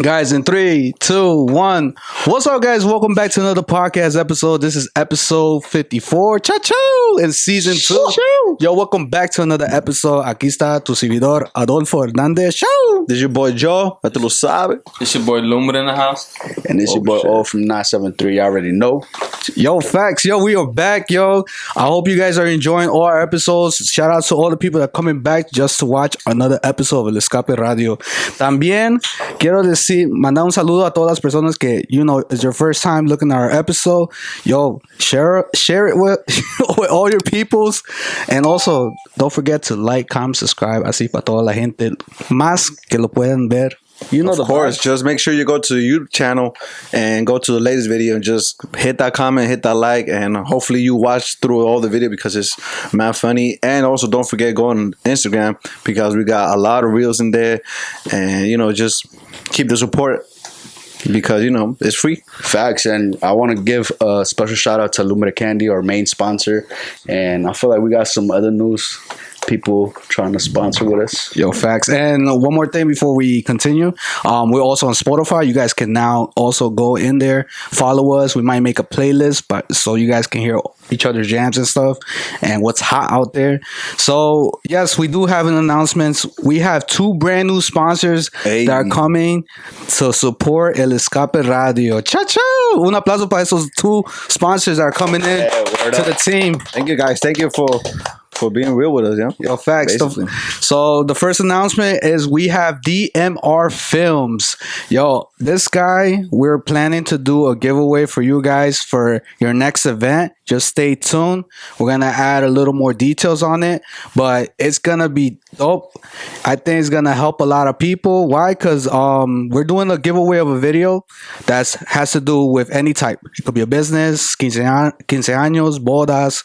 Guys, in 3, 2, 1. What's up, guys? Welcome back to another podcast episode. This is episode 54. Chao! In season 2. Yo, welcome back to another episode. Aquí está tu servidor, Adolfo Hernández. Chao! This your boy Joe. Ya te lo sabe. It's your boy Lumbre in the house. And it's your boy O from 973. You already know. Yo, facts. Yo, we are back, yo. I hope you guys are enjoying all our episodes. Shout out to all the people that are coming back just to watch another episode of El Escape Radio. También quiero mandar un saludo a todas las personas que, it's your first time looking at our episode. Yo, share it with, with all your peoples. And also, don't forget to like, comment, subscribe. Así para toda la gente más que lo puedan ver. Of course, just make sure you go to the YouTube channel and go to the latest video and just hit that comment, hit that like, and hopefully you watch through all the video because it's mad funny. And also don't forget go on Instagram because we got a lot of reels in there, and just keep the support because it's free. Facts. And I want to give a special shout out to LUMBREKANDY, our main sponsor. And I feel like we got some other news people trying to sponsor with us. Yo, facts. And one more thing before we continue, we're also on Spotify. You guys can now also go in there, follow us. We might make a playlist, but so you guys can hear each other's jams and stuff and what's hot out there. So yes, we do have an announcement. We have 2 brand new sponsors that are coming to support El Escape Radio. Cha-cha! Un aplauso para esos 2 sponsors that are coming in to the team. Thank you guys. Thank you for being real with us, Yo, facts. So the first announcement is we have DMR Films. Yo, this guy, we're planning to do a giveaway for you guys for your next event. Just stay tuned. We're going to add a little more details on it, but it's going to be dope. I think it's going to help a lot of people. Why? Because we're doing a giveaway of a video that has to do with any type. It could be a business, quince años, bodas.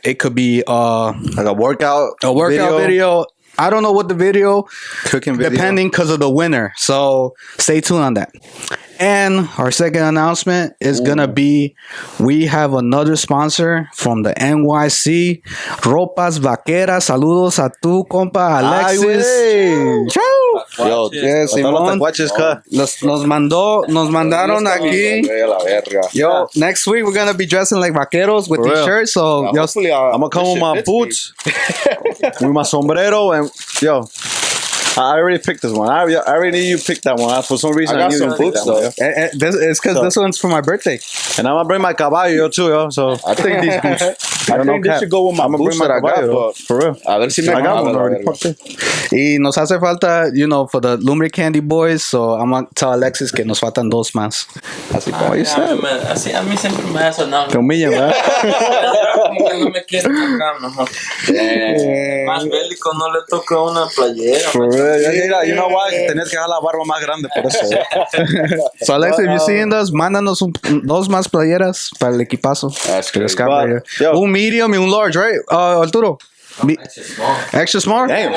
It could be like a workout video. I don't know what the video, cooking video, depending because of the winner. So stay tuned on that. And our second announcement is going to be, we have another sponsor from the NYC, Ropas Vaqueras. Saludos a tu compa Alexis. Chao. Yo, Simón. Nos mandaron aquí. Yo, next week we're going to be dressing like vaqueros with these shirts. So, I'm going to come with my boots, with my sombrero, and yo. I already picked this one. I already knew you picked that one. For some reason, I got some boots though. It's because this one's for my birthday. And I'm gonna bring my caballo too, yo. So I think these boots. I think they should go with my boots that I got. For real. A ver si me got one already. Y nos hace falta, for the LUMBREKANDY boys. So I'm gonna tell Alexis que nos faltan 2 más. Así como dice. Así a mí siempre me ha sonado. Te humillan, ¿verdad? No me quieren tocar, mejor. Más bélico no le toca una playera. You know why? Tenés que dejar la barba más grande por eso. So Alex, if you're seeing us, mándanos 2 más playeras para el equipazo. That's good. Un medium y un large, right? Arturo? Extra small? Damn.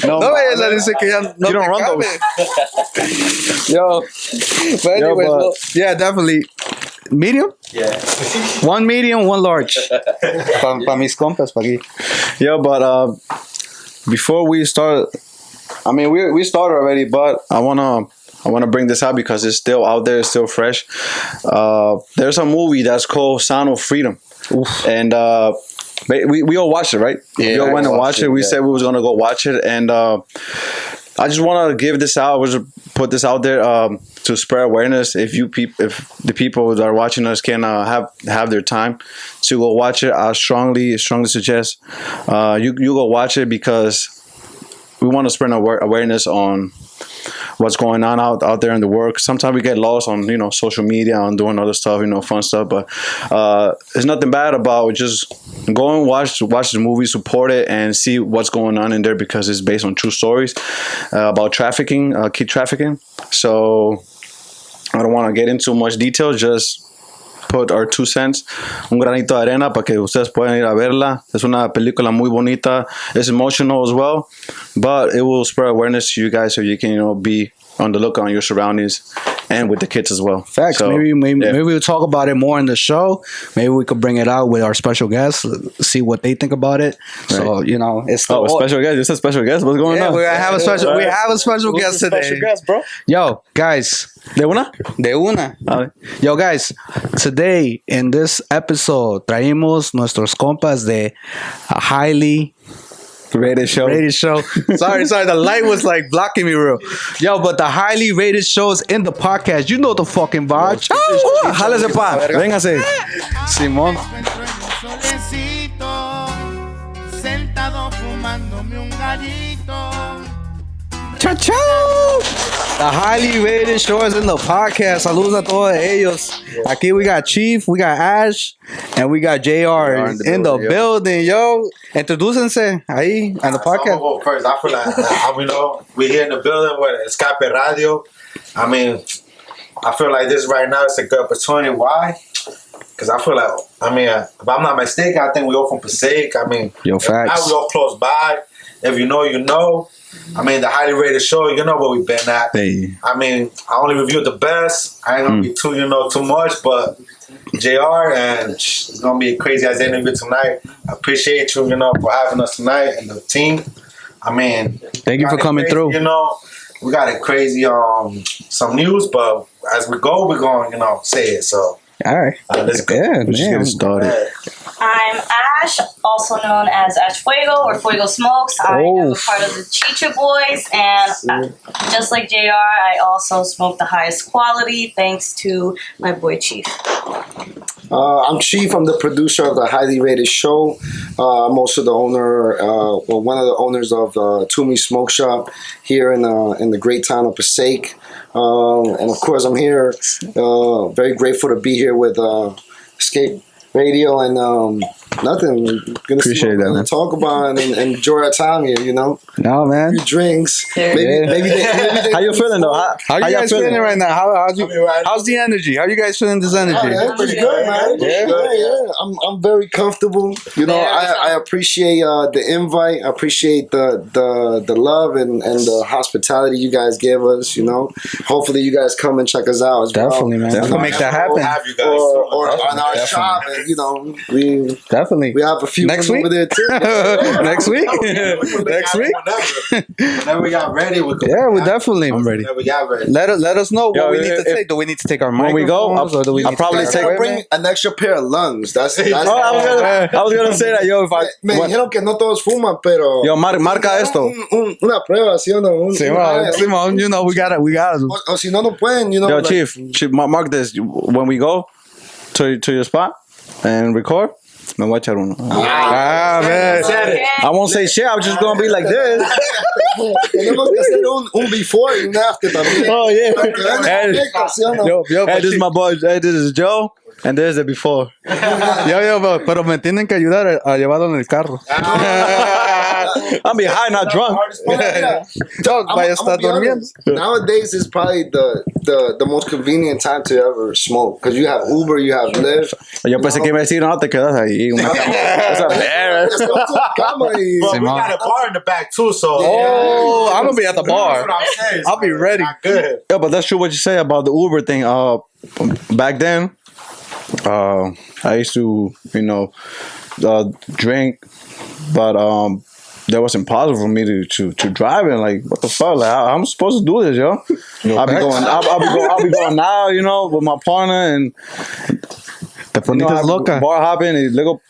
No vayas a decir que ya no you don't run cabe. those. Yo. But anyways, well, yeah, definitely. Medium? Yeah. 1 medium, 1 large. Pa mis compas, pa aquí. Yeah, but before we start, I mean, we started already, but I wanna bring this out because it's still out there, it's still fresh. There's a movie that's called Sound of Freedom. Oof. And we all watched it, right? Yeah, we all went and watched it. We said we was gonna go watch it, and I just want to give this out. We'll just put this out there to spread awareness. If the people that are watching us can have their time to go watch it, I strongly suggest you go watch it because we want to spread awareness on what's going on out there in the world. Sometimes we get lost on social media and doing other stuff, fun stuff. But there's nothing bad about just go and watch the movie, support it, and see what's going on in there because it's based on true stories about trafficking, kid trafficking. So I don't want to get into much detail. Just put our 2 cents, un granito de arena para que ustedes puedan ir a verla. Es una película muy bonita. It's emotional as well, but it will spread awareness to you guys so you can be on the lookout on your surroundings and with the kids as well. Facts. So, maybe yeah. we'll talk about it more in the show. Maybe we could bring it out with our special guests, see what they think about it. So it's Oh, a special guest. This is a special guest. What's going Yeah, on? we have a special. We have a special Who's guest the today. special guest, bro? Yo, guys. ¿De una? De una. Yo, guys, today in this episode traímos nuestros compas de a highly Rated show. sorry, the light was like blocking me real. Yo, but the highly rated shows in the podcast. You know the fucking vibe. Jálese pa. Véngase. Simón. Sentado fumándome un gallito. Chao. The highly rated shows in the podcast. Saludos a todos ellos. Aquí we got Chief, we got Ash, and we got JR in the building, yo. Introducense ahí en the podcast. I'm gonna go first. I feel like we here in the building with Escape Radio. I mean, I feel like this right now is a good opportunity. Why? Because I feel like, if I'm not mistaken, I think we all from Passaic. Yo, facts. We all close by. If you know, you know. The highly rated show, you know where we've been at. Hey. I only reviewed the best. I ain't gonna be too much, but JR, and it's gonna be a crazy ass interview tonight. I appreciate you, for having us tonight and the team. Thank you for coming through. We got it crazy some news, but as we go, we're gonna, say it. So All right. let's go. Yeah, Let's just get it started. I'm Ash, also known as Ash Fuego or Fuego Smokes. I am a part of the Chicha Boys, and just like JR, I also smoke the highest quality thanks to my boy Chief. I'm Chief. I'm the producer of the highly rated show. I'm also the owner, one of the owners of Toomey Smoke Shop here in the great town of Passaic. And of course, I'm here, very grateful to be here with Escape Radio and nothing. Gonna Appreciate that, man. talk about and enjoy our time here. No, man. Few drinks. Yeah. Maybe they How you feeling though? How you guys feeling right now? How's the energy? How you guys feeling this energy? Oh, yeah, pretty good, man. Yeah. I'm very comfortable. I appreciate the invite. I appreciate the love and the hospitality you guys give us. Hopefully you guys come and check us out as well. Definitely, man. Definitely. We'll make that happen. We'll have you guys Or soon. on our shop, and Definitely. we have a few Next over week? there too. Next week? Next week? Whenever we got ready, we go. Yeah, we definitely. I'm ready. Whenever we got ready. Let us know what Yo, we need to if- take. Do we need to take our When we go, microphones, or do we I'll need probably to take- our Bring equipment? an extra pair of lungs. That's I was gonna say that, yo. If I me dijeron que no todos fuman, pero yo marca esto. una prueba, ¿sí o no? Simón, we got it. O si no pueden, Yo, like- Chief, mark this. When we go to your spot and record, me voy a echar uno. Ah, man. Okay. I won't say shit. I'm just gonna be like this. Tenemos que hacer un before y un after también. Oh yeah. Para que vean Hey, el efecto, ¿sí o no? Yo, hey, this is my boy. Hey, this is Joe, and there's the before. pero me tienen que ayudar a llevarlo en el carro. I'm behind, not drunk. Yo, vaya a I'm estar be honest, durmiendo. nowadays is probably the most convenient time to ever smoke because you have Uber, you have Lyft. Yo pensé que iba a decir, no, te quedas ahí. It's a bear. Let's go to the comedy. But we Simón. got a bar in the back too, so. Oh, I'm gonna be at the bar. That's what I'm saying. I'll be ready. Not good. Yeah, but that's true what you say about the Uber thing. Back then, I used to, drink, but that was impossible for me to drive it. Like, what the fuck? Like, I'm supposed to do this, yo. I'll be going now, with my partner, and Te ponitas loca. bar hopping, and luego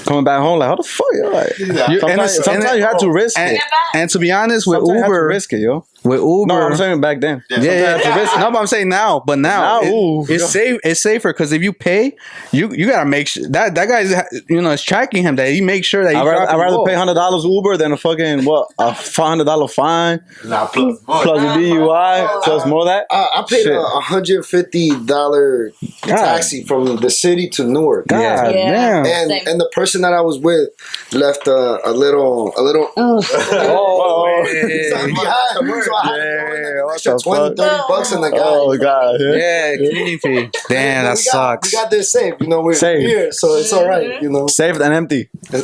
coming back home. Like, how the fuck, yo? Like, sometimes you have to risk it. And to be honest, with Sometimes you have to Uber, risk it, yo. with Uber, No, I'm saying back then. yeah. No, but I'm saying now. But now, it's safe. It's safer because if you pay, you gotta make sure that guy's is tracking him. That he makes sure that I'd rather pay $100 Uber than a fucking a $500 fine Nah, plus more. plus the DUI plus more of that. I paid Shit. $150 taxi from the city to Newark. God Yeah. damn. And Same. and the person that I was with left a little Oh, so I what extra the 20, fuck? 30 bucks in the guy. Oh god. Yeah, cleaning fee. Damn, that sucks. We got this saved. You know, we're Saved. here, so it's all right. You know. Saved and empty. Sin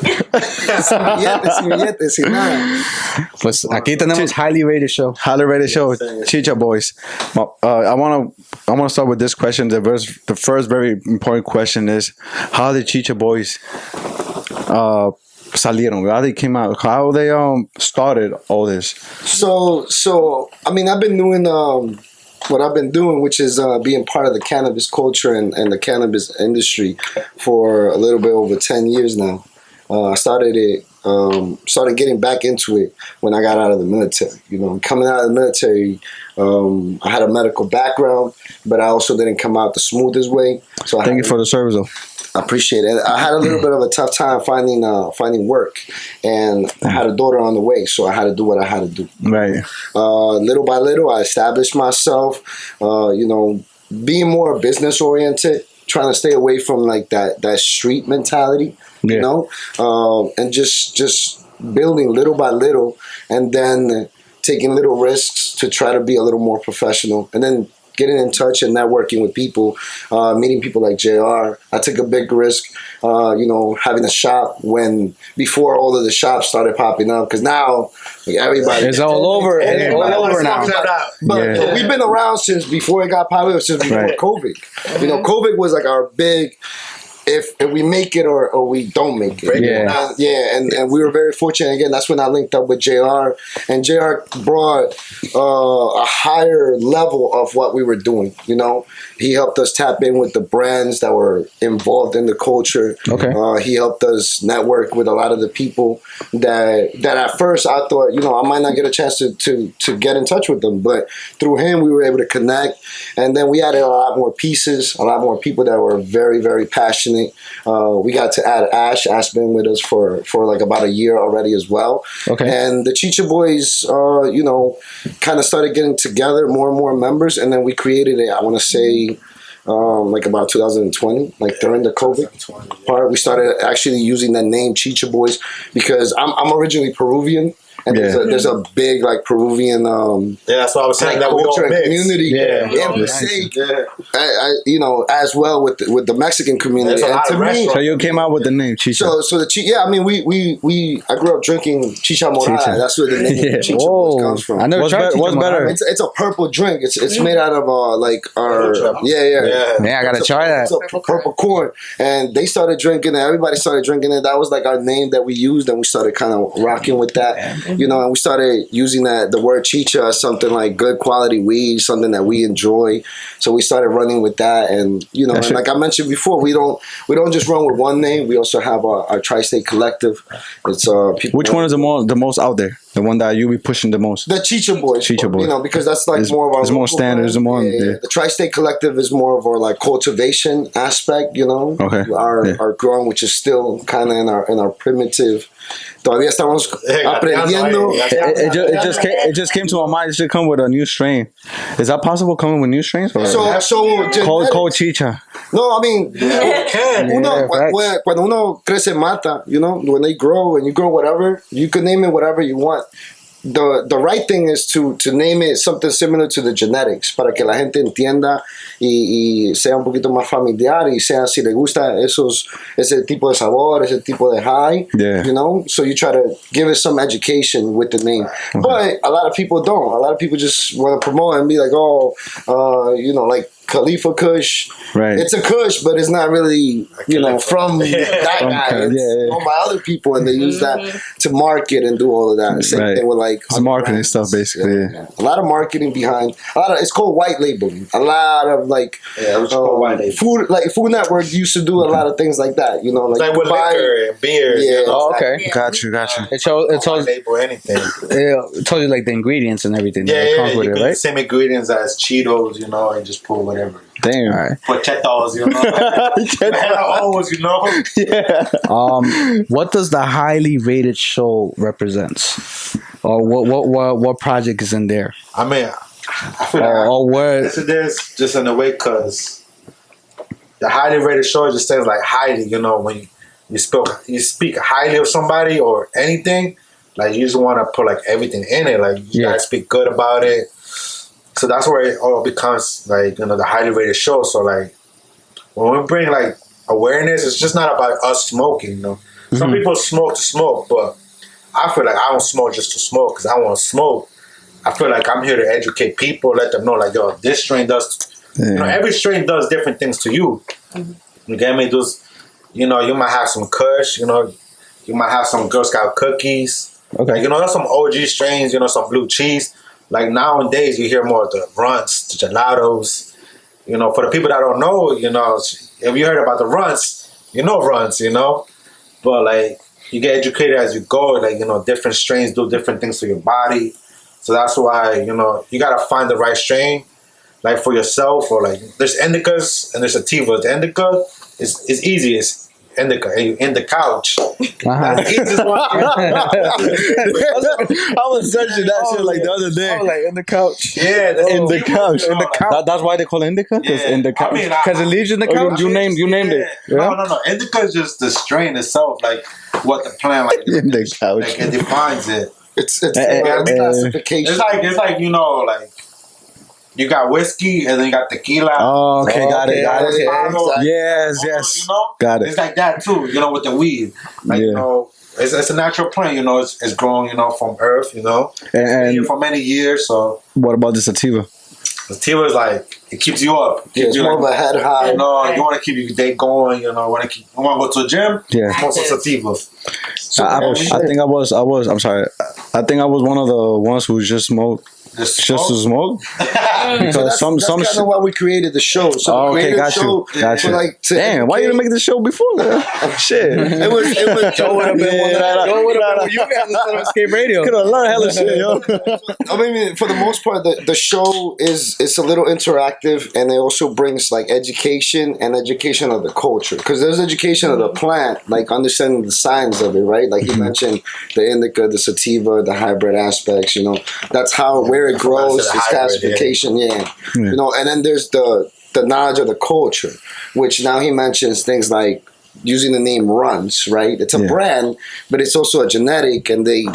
billetes, sin nada. Pues aquí tenemos highly rated show. Highly rated show, Chicha Boys. I wanna start with this question. The first very important question is, how did Chicha Boys salieron? How they came out? How they started all this? So I mean, I've been doing what I've been doing, which is being part of the cannabis culture and the cannabis industry for a little bit over 10 years now. I started getting back into it when I got out of the military. You know, coming out of the military, I had a medical background, but I also didn't come out the smoothest way. So Thank you for the service, though. I appreciate it. I had a little bit of a tough time finding work, and I had a daughter on the way, so I had to do what I had to do. Right. Little by little, I established myself. You know, being more business oriented, trying to stay away from like that street mentality. Yeah. You know, and just building little by little, and then taking little risks to try to be a little more professional, and then getting in touch and networking with people, meeting people like JR. I took a big risk, you know, having a shop before all of the shops started popping up, because now like, everybody It's all over. It's all over now. But we've been around since before it got popular, since before COVID. You know, COVID was like our big, if we make it or we don't make it. Yeah. And we were very fortunate. Again, that's when I linked up with JR, and JR brought a higher level of what we were doing. You know, he helped us tap in with the brands that were involved in the culture. Okay. He helped us network with a lot of the people that at first I thought, you know, I might not get a chance to get in touch with them, but through him we were able to connect, and then we added a lot more pieces, a lot more people that were very, very passionate. We got to add Ash. Ash been with us for like about a year already as well. Okay. And the Chicha Boys, you know, kind of started getting together, more and more members, and then we created it. I want to say like about 2020, like during the COVID part, we started actually using that name Chicha Boys, because I'm originally Peruvian. And there's a big like Peruvian that's what I was saying, like, that we all culture and mix. community in the state, you know, as well with the Mexican community. There's a And lot to of me, restaurants. So you came out with the name Chicha. so the I mean, I grew up drinking Chicha Morada. Chicha. That's where the name Chicha Whoa. Boys comes from. I never tried What's better? It's a purple drink. It's made out of like our Yeah, I gotta try that. It's a purple corn, and they started drinking it. Everybody started drinking it. That was like our name that we used, and we started kind of rocking with that, you know. And we started using the word chicha as something like good quality weed, something that we enjoy. So we started running with that, and you know, and like I mentioned before, we don't just run with one name. We also have our Tri-State Collective. It's people. Which one is the most out there? The one that you be pushing the most? The Chicha Boys. Chicha Boys. You know, because that's like more of our. It's more local standard. It's brand. more. Yeah. The Tri-State Collective is more of our like cultivation aspect. You know, Okay. Our growing, which is still kind of in our primitive. Todavía estamos aprendiendo. It just came to my mind. It should come with a new strain. Is that possible? Coming with new strains? Or So cold chicha. no, I mean, cuando uno crece mata, you know, when they grow and you grow whatever, you can name it whatever you want. The right thing is to name it something similar to the genetics, para que la gente entienda y sea un poquito más familiar, y sea si le gusta ese tipo de sabor, ese tipo de high, you know. So you try to give it some education with the name, but a lot of people don't. A lot of people just want to promote and be like, you know, like Khalifa Kush. Right. It's a Kush, but it's not really, you know, from that guy. It's owned by other people, and they use that to market and do all of that. Same thing with like it's marketing stuff, basically. Yeah. A lot of marketing behind. It's called white labeling. A lot of like Food Network used to do a lot of things like that. You know, like with liquor and beer. Yeah. You know, Oh, okay. Yeah. Got you. It tells label anything. it tells you like the ingredients and everything that comes You with it, can right? same ingredients as Cheetos, you know, and just put whatever. Damn. All right. Pochetos, you know. Always, you know. What does the highly rated show represents, or what project is in there, I mean, I feel or where? this is just in a way, because the highly rated show just says like highly, you know, when you speak highly of somebody or anything, like you just want to put like everything in it. Like you gotta speak good about it. So that's where it all becomes like, you know, the highly rated show. So like when we bring like awareness, it's just not about us smoking, you know. Some people smoke to smoke, but I feel like I don't smoke just to smoke because I want to smoke. I feel like I'm here to educate people, let them know like, yo, this strain does, you know, every strain does different things to you. You get me? Those, you know, you might have some Kush, you know, you might have some Girl Scout cookies. Okay. Like, you know, there's some OG strains, you know, some blue cheese. Like nowadays, you hear more of the runts, the gelatos. You know, for the people that don't know, you know, if you heard about the runts, you know. But like, you get educated as you go. Like, you know, different strains do different things to your body. So that's why, you know, you gotta find the right strain, like for yourself. Or like, there's indicas and there's sativas. The indica is easy. It's indica, and you in the couch. That's the easiest one. I was searching that shit like the other day. Oh, like in the couch. Yeah, In the couch. In the couch. That's why they call it indica? Because Yeah. in the couch. Because it leaves you in the couch. You named it. No. Indica is just the strain itself, like what the plant, like In the couch. like it defines it. It's classification. It's like you know, like you got whiskey and then you got tequila. Oh, okay, got it. Yes. You know, Got it. It's like that too. You know, with the weed, like you know, it's a natural plant. You know, it's growing. You know, from earth. You know, And for many years. So what about the sativa? sativa is like it keeps you up. Yeah, it's more of a head high. You know, you want to keep your day going. You know, want to go to the gym. Yeah. Smoke some sativa. So I think I was. I'm sorry. I think I was one of the ones who just smoked. Just to smoke. Because that's kind of why we created the show. So we created the show got you. Like, Damn, why you didn't make the show before? Shit. It was Joe would have been one that Joe would have been you guys instead of Escape Radio. Could have learned hella shit, yo. I mean, for the most part, the show it's a little interactive, and it also brings like education and education of the culture. Because there's education of the plant, like understanding the science of it, right? Like you mentioned, the indica, the sativa, the hybrid aspects. You know, that's where it grows, its classification, you know. And then there's the knowledge of the culture, which now he mentions things like using the name Runs, right? It's a brand, but it's also a genetic, and they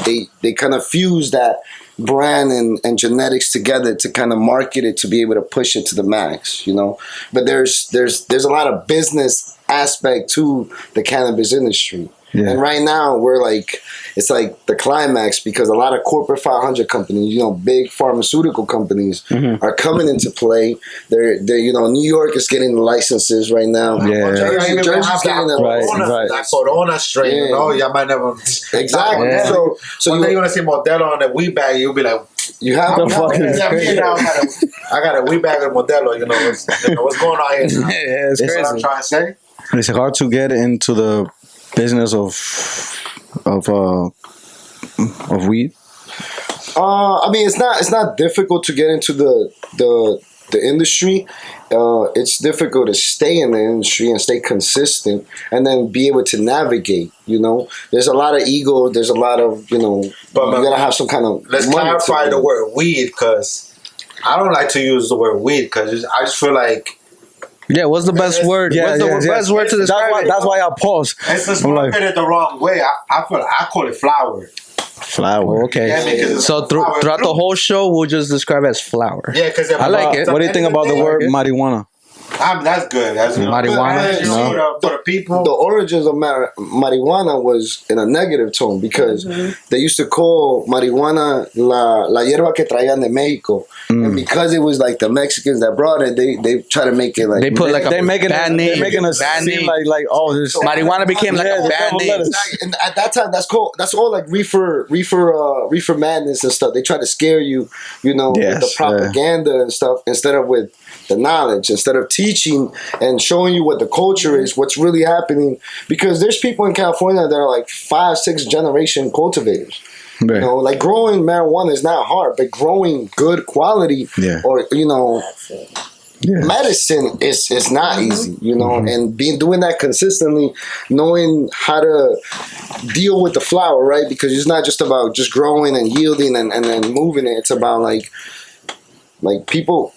kind of fuse that brand and genetics together to kind of market it to be able to push it to the max, you know. But there's a lot of business aspect to the cannabis industry. And right now we're like, it's like the climax, because a lot of corporate 500 companies, you know, big pharmaceutical companies are coming into play. They're you know, New York is getting the licenses right now. Jersey's getting the right. That Corona strain, you know, y'all might never exactly. So one day you want to see Modelo on the weed bag, you'll be like, you have the fucking I got a weed bag of Modelo. You know what's going on here? Yeah, it's That's crazy. what I'm trying to say. It's hard to get into the business of weed. I mean, it's not difficult to get into the industry. It's difficult to stay in the industry and stay consistent, and then be able to navigate. You know, there's a lot of ego. There's a lot of, you know, But you gotta have some kind of. Let's clarify the word weed, because I don't like to use the word weed, because I just feel like Yeah, what's the best word? What's the best word to describe it? That's why I paused. it's just marketed the wrong way. I call it flower. Flower. Okay. Yeah, because So throughout the whole show, we'll just describe it as flower. Yeah, because I like it. What do you think about the word marijuana? That's good. That's good. Marijuana, For the people. The origins of marijuana was in a negative tone, because they used to call marijuana la hierba que traían de Mexico, and because it was like the Mexicans that brought it, they try to make it like They put like a bad name. They're making us Bad seem name. like oh, this Marijuana became like a bad name. Exactly. And at that time, that's all like reefer madness and stuff. They try to scare you, you know, with the propaganda and stuff, instead of with the knowledge, instead of teaching and showing you what the culture is, what's really happening. Because there's people in California that are like 5-6 generation cultivators. Right. You know, like growing marijuana is not hard, but growing good quality or, you know, medicine is not easy, you know, and doing that consistently, knowing how to deal with the flower, right? Because it's not just about just growing and yielding and then moving it. It's about like people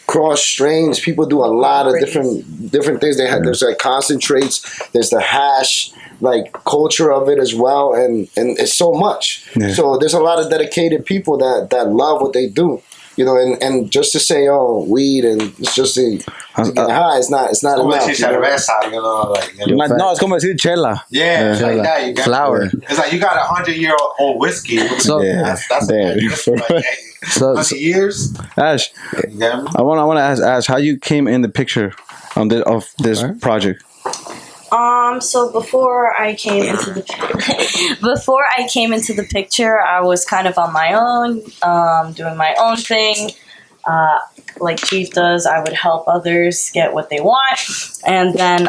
cross strains. People do a lot of different things. They have there's like concentrates. There's the hash like culture of it as well, and it's so much. Yeah. So there's a lot of dedicated people that love what they do. You know, and just to say, oh, weed and it's just to get high, it's not Como enough. decir cerveza, you know, like, you know. No, it's como decir chela. Yeah, it's like that. You got Flower. It's like you got 100-year-old whiskey. So- that's Yeah. like, So- 20 years. Ash, You get me? I want to ask Ash how you came in the picture of this project. So before I came into the picture, I was kind of on my own, doing my own thing. Like Chief does, I would help others get what they want. And then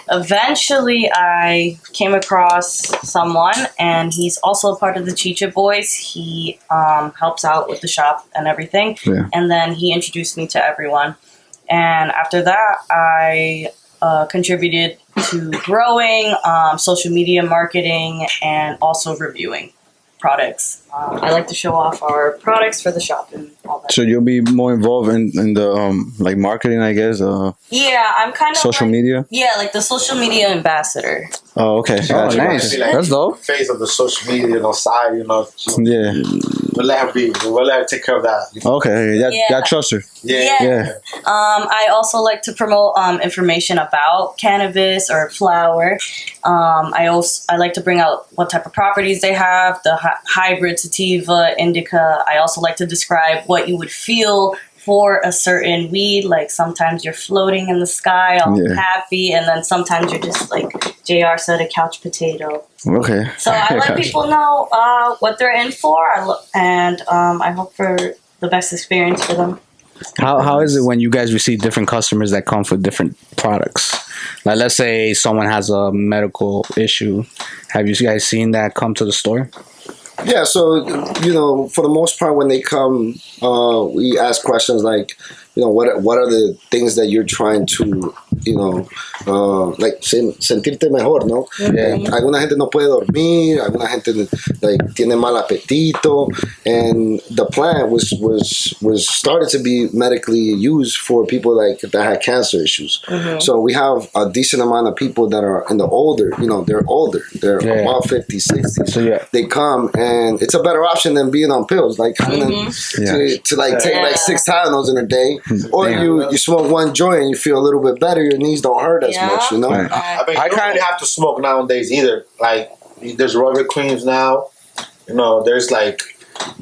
eventually I came across someone, and he's also a part of the Chicha Boys. He helps out with the shop and everything. Yeah. And then he introduced me to everyone. And after that, I contributed to growing, social media marketing, and also reviewing products. I like to show off our products for the shop and all that. So you'll be more involved in the like marketing, I guess. Yeah, I'm kind of Social like, media? Yeah, like the social media ambassador. Oh, okay. Gotcha. Nice. That's dope. Face of the social media, you know, side, you know. Yeah. We'll let her be. We'll let her take care of that. Okay. Yeah. Y'all trust her. Yeah. I also like to promote information about cannabis or flower. I like to bring out what type of properties they have, the hybrid, sativa, indica. I also like to describe what you would feel for a certain weed. Like sometimes you're floating in the sky, all happy, and then sometimes you're just like JR said, a couch potato. Okay. So I let people know what they're in for, and I hope for the best experience for them. How is it when you guys receive different customers that come for different products? Like, let's say someone has a medical issue. Have you guys seen that come to the store? Yeah, so, you know, for the most part, when they come, we ask questions like, you know, what are the things that you're trying to, you know, like sentirte mejor, ¿no? Yeah. Alguna gente no puede dormir, alguna gente like tiene mal apetito, and the plant was started to be medically used for people like that had cancer issues. So we have a decent amount of people that are in the older, you know, they're about 50, 60. So They come, and it's a better option than being on pills, like coming to like take like 6 Tylenols in a day. Or you smoke one joint and you feel a little bit better. Your knees don't hurt as much, you know. I mean, you don't really have to smoke nowadays either. Like, there's rubber creams now. You know, there's like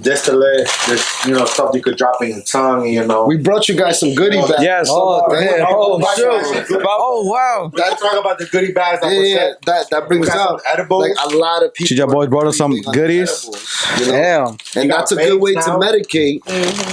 distillate. There's, you know, stuff you could drop in your tongue. You know, We brought you guys some goodie bags. Yes. Oh, man. Oh, wow. Let's talk about the goodie bags. That brings We got up some edibles. like a lot of people. Chicha Boys brought us some like goodies. edibles, you know? Damn. And that's a good way to now. medicate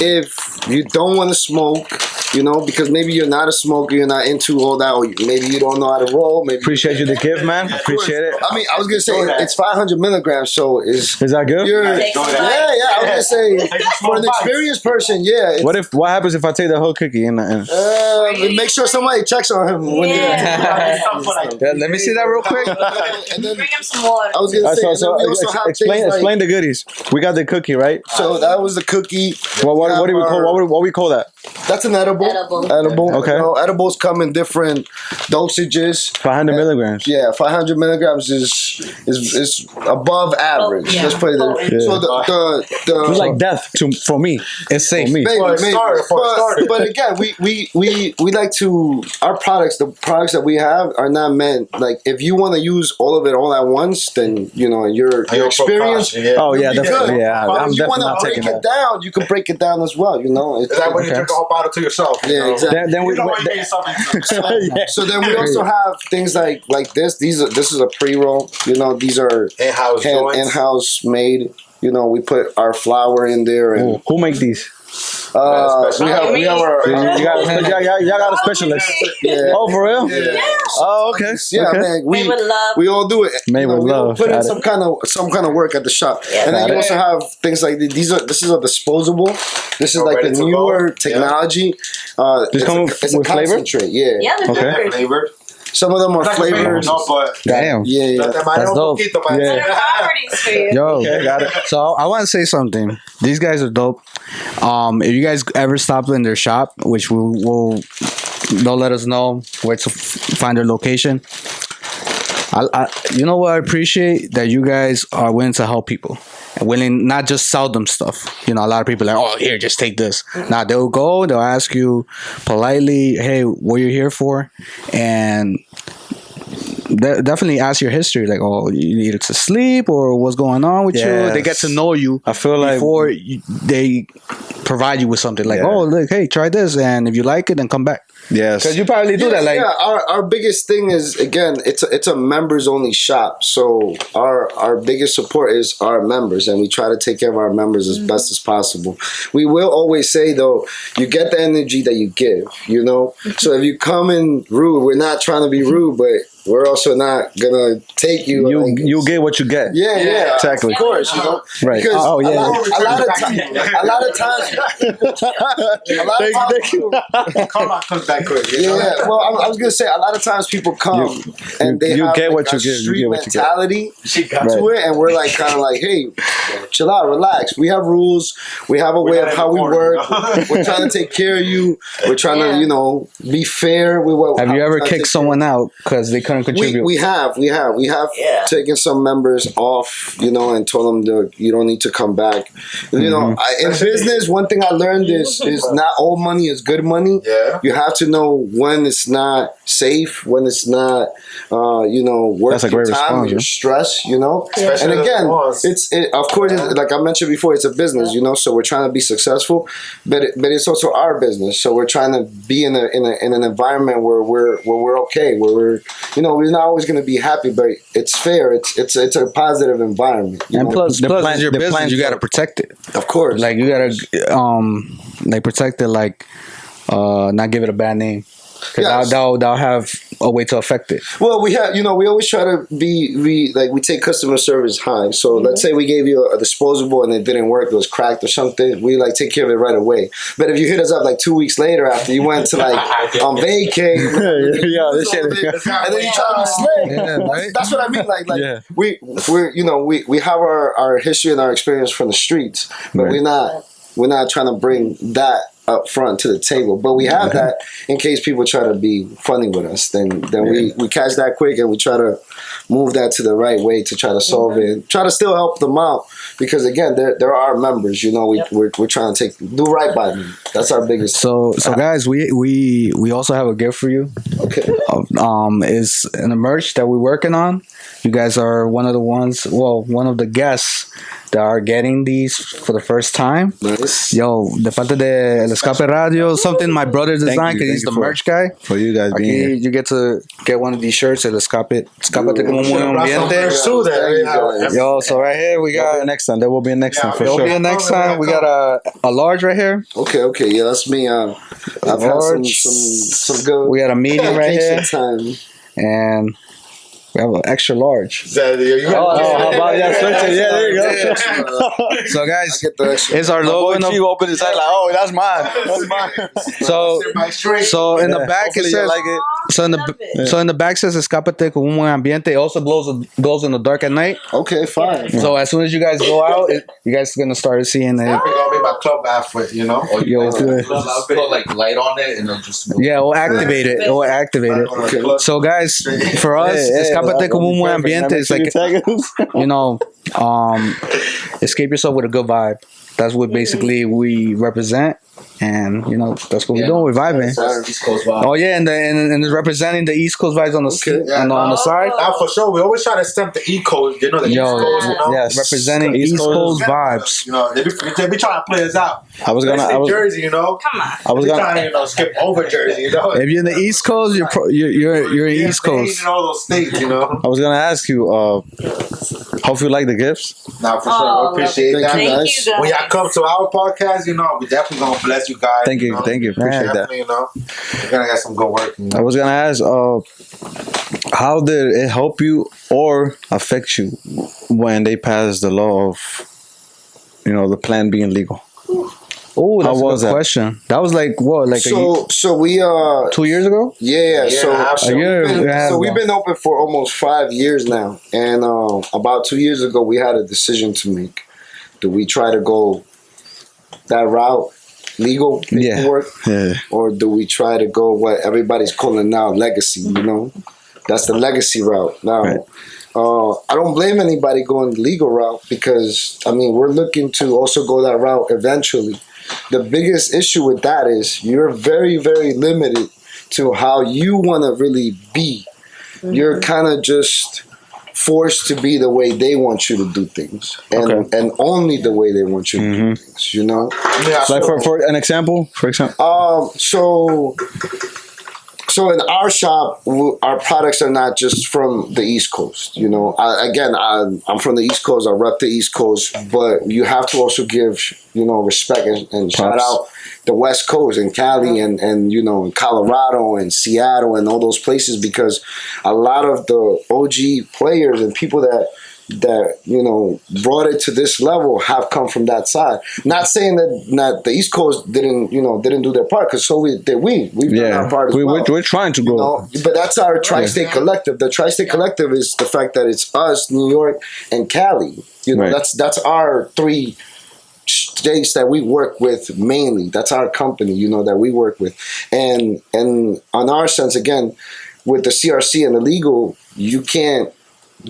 if you don't want to smoke, you know, because maybe you're not a smoker, you're not into all that, or maybe you don't know how to roll. Maybe Appreciate you the gift, man. Appreciate it. I mean, I was gonna say it's 500 milligrams, so is that good? Take some yeah. bites. I was gonna say for an experienced person, yeah. It's, What happens if I take the whole cookie and make sure somebody checks on him when let me see that real quick. and then Bring him some water. I was gonna say, So and then we also have explain things like- explain the goodies. We got the cookie, right? So that was the cookie. What do we call what we call that? That's an edible. Edible. Okay. You know, edibles come in different dosages. 500 milligrams. Yeah, 500 milligrams is above average. yeah. Let's put it there. So It's like death for me. It's safe. maybe. But again, we like to, our products, the products that we have are not meant, like, if you want to use all of it all at once, then, you know, your experience. Oh yeah, you'll be definitely. good. Yeah, But I'm if you definitely want not to break taking it that. down, you can break it down as well, you know. Is that when you drink a whole bottle to yourself? Yeah, know? exactly. Then we You know what you getting yourself into. So then we also have things like this. This is a pre-roll. You know, these are In-house joints. in-house made. You know, we put our flour in there, and Who make these? we have our. Y'all got a specialist. Yeah. Oh, for real? Yeah. Oh, okay. Yeah, Okay. man. Made with love. We all do it. Made with we all love. put in Got some kind of work at the shop, Yeah. and then Got you it. also have things like these. This is a disposable. This is like the ready to newer go. technology. Does it come with flavor? concentrate. Yeah. Yeah, they're Okay. different. Flavored. Some of them are Like a flavored. no, but Damn. Yeah. That's dope. Better properties for you. Yo, so I want to say something. These guys are dope. If you guys ever stop in their shop, which they'll let us know where to find their location. You know what I appreciate? That you guys are willing to help people and willing not just sell them stuff. You know, a lot of people are like, oh, here, just take this. Now they'll go, they'll ask you politely, hey, what you're here for, and definitely ask your history, like, oh, you needed to sleep or what's going on with you. They get to know you. I feel like before they provide you with something like, oh, look, hey, try this, and if you like it, then come back. Yes, because you probably do that. Like, our biggest thing is, again, it's a members only shop. So our biggest support is our members, and we try to take care of our members as best as possible. We will always say though, you get the energy that you give. You know, so if you come in rude, we're not trying to be rude, but we're also not gonna take you. You get what you get. Yeah, exactly. Of course, you know. Right. Because Oh yeah. a lot of times. Come on, comes back quick. Yeah, well, I was gonna say a lot of times people come and they have get like what a you give. street You get what you get. mentality to it, and we're like kind of like, hey, chill out, relax. We have rules. We have a way of how we work. We're trying to take care of you. We're trying to, be fair. Have you ever kicked someone out because they couldn't contribute? We have taken some members off, and told them you don't need to come back. In business, one thing I learned is not all money is good money. Yeah. You have to know when it's not safe, when it's not, worth That's a great your time, response, your stress, And again, of course, like I mentioned before, it's a business, so we're trying to be successful, but it's also our business. So we're trying to be in an environment where we're okay, where we're not always going to be happy, but it's fair. It's a positive environment. And plus, it's your business. You got to protect it. Of course. Like, you got to protect it, like, not give it a bad name. Because that'll have a way to affect it. Well, we have, we always try to we take customer service high. So let's say we gave you a disposable and it didn't work, it was cracked or something. We take care of it right away. But if you hit us up 2 weeks later after you went to on vacay, this shit, and then you try to be slick. That's what I mean. We have our history and our experience from the streets, but we're not trying to bring that up front to the table, but we have that in case people try to be funny with us. Then we catch that quick and we try to move that to the right way to try to solve it. Try to still help them out because again, they're our members. We're trying to do right by them. That's our biggest. So guys, we also have a gift for you. Okay. Is in the merch that we're working on. You guys are one of the guests that are getting these for the first time. Nice. Yo, de parte de El Escape Radio, something my brother designed because he's the merch guy. For you guys being here. You get to get one of these shirts, El Escape. Escápate como un ambiente. Yo, so right here we got next time. There will be a next time for There'll sure. be a next time. We got a large right here. Okay. Yeah, that's me. I've had some good. We got a medium right here, time. and we have an extra large. How about switch it? Yeah, there you go. So guys, it's our logo. You open his head like, oh, that's mine. That's mine. So in the back it says like it. So in the back says Escápate con un buen ambiente. It also glows in the dark at night. Okay, fine. So as soon as you guys go out, you guys are gonna start seeing it. It's gonna be my club outfit, Yo, good. Put like light on it and it'll just move. Yeah, we'll activate it. Okay. So guys, for us, Escápate con un buen ambiente is like, escape yourself with a good vibe. That's what basically we represent, and that's what we're doing. We're vibing. East Coast vibe. Oh yeah, and it's representing the East Coast vibes on the side. Now for sure, we always try to stamp the East Coast. The East Coast, yes, representing East Coast vibes. They be trying to play us out. I was Jersey, Come on. I was gonna trying to skip over Jersey, If you're in the East Coast, you're in East Coast. In all those states, I was gonna ask you. Hope you like the gifts. Now for sure, we appreciate that. Thank you, guys. When y'all come to our podcast, we definitely gonna bless you guys. Thank you. Appreciate that. We're gonna get some good work. I was gonna ask, how did it help you or affect you when they passed the law of, the plant being legal? Oh, that's How a was good that? question. That was like what, like So we 2 years ago? yeah, so and a half. so, A year we've and a been, half so we've ago. been open for almost 5 years now, and about 2 years ago we had a decision to make. Do we try to go that route, legal Yeah. paperwork, Yeah. or do we try to go what everybody's calling now legacy? You know, that's the legacy route. Now, Right. I don't blame anybody going the legal route because I mean we're looking to also go that route eventually. The biggest issue with that is you're very, very limited to how you want to really be. You're kind of just forced to be the way they want you to do things, and only the way they want you to do things. You know. Yeah, Like for an example, So in our shop, our products are not just from the East Coast. You know, I'm from the East Coast. I rep the East Coast, but you have to also give respect and shout out the West Coast and Cali and in Colorado and Seattle and all those places because a lot of the OG players and people that brought it to this level have come from that side. Not saying that the East Coast didn't do their part because we've done our part as well. We're trying to grow. But that's our tri-state collective. The tri-state collective is the fact that it's us, New York, and Cali. Right. That's our 3 states that we work with mainly. That's our company, that we work with, and on our sense again, with the CRC and the legal, you can't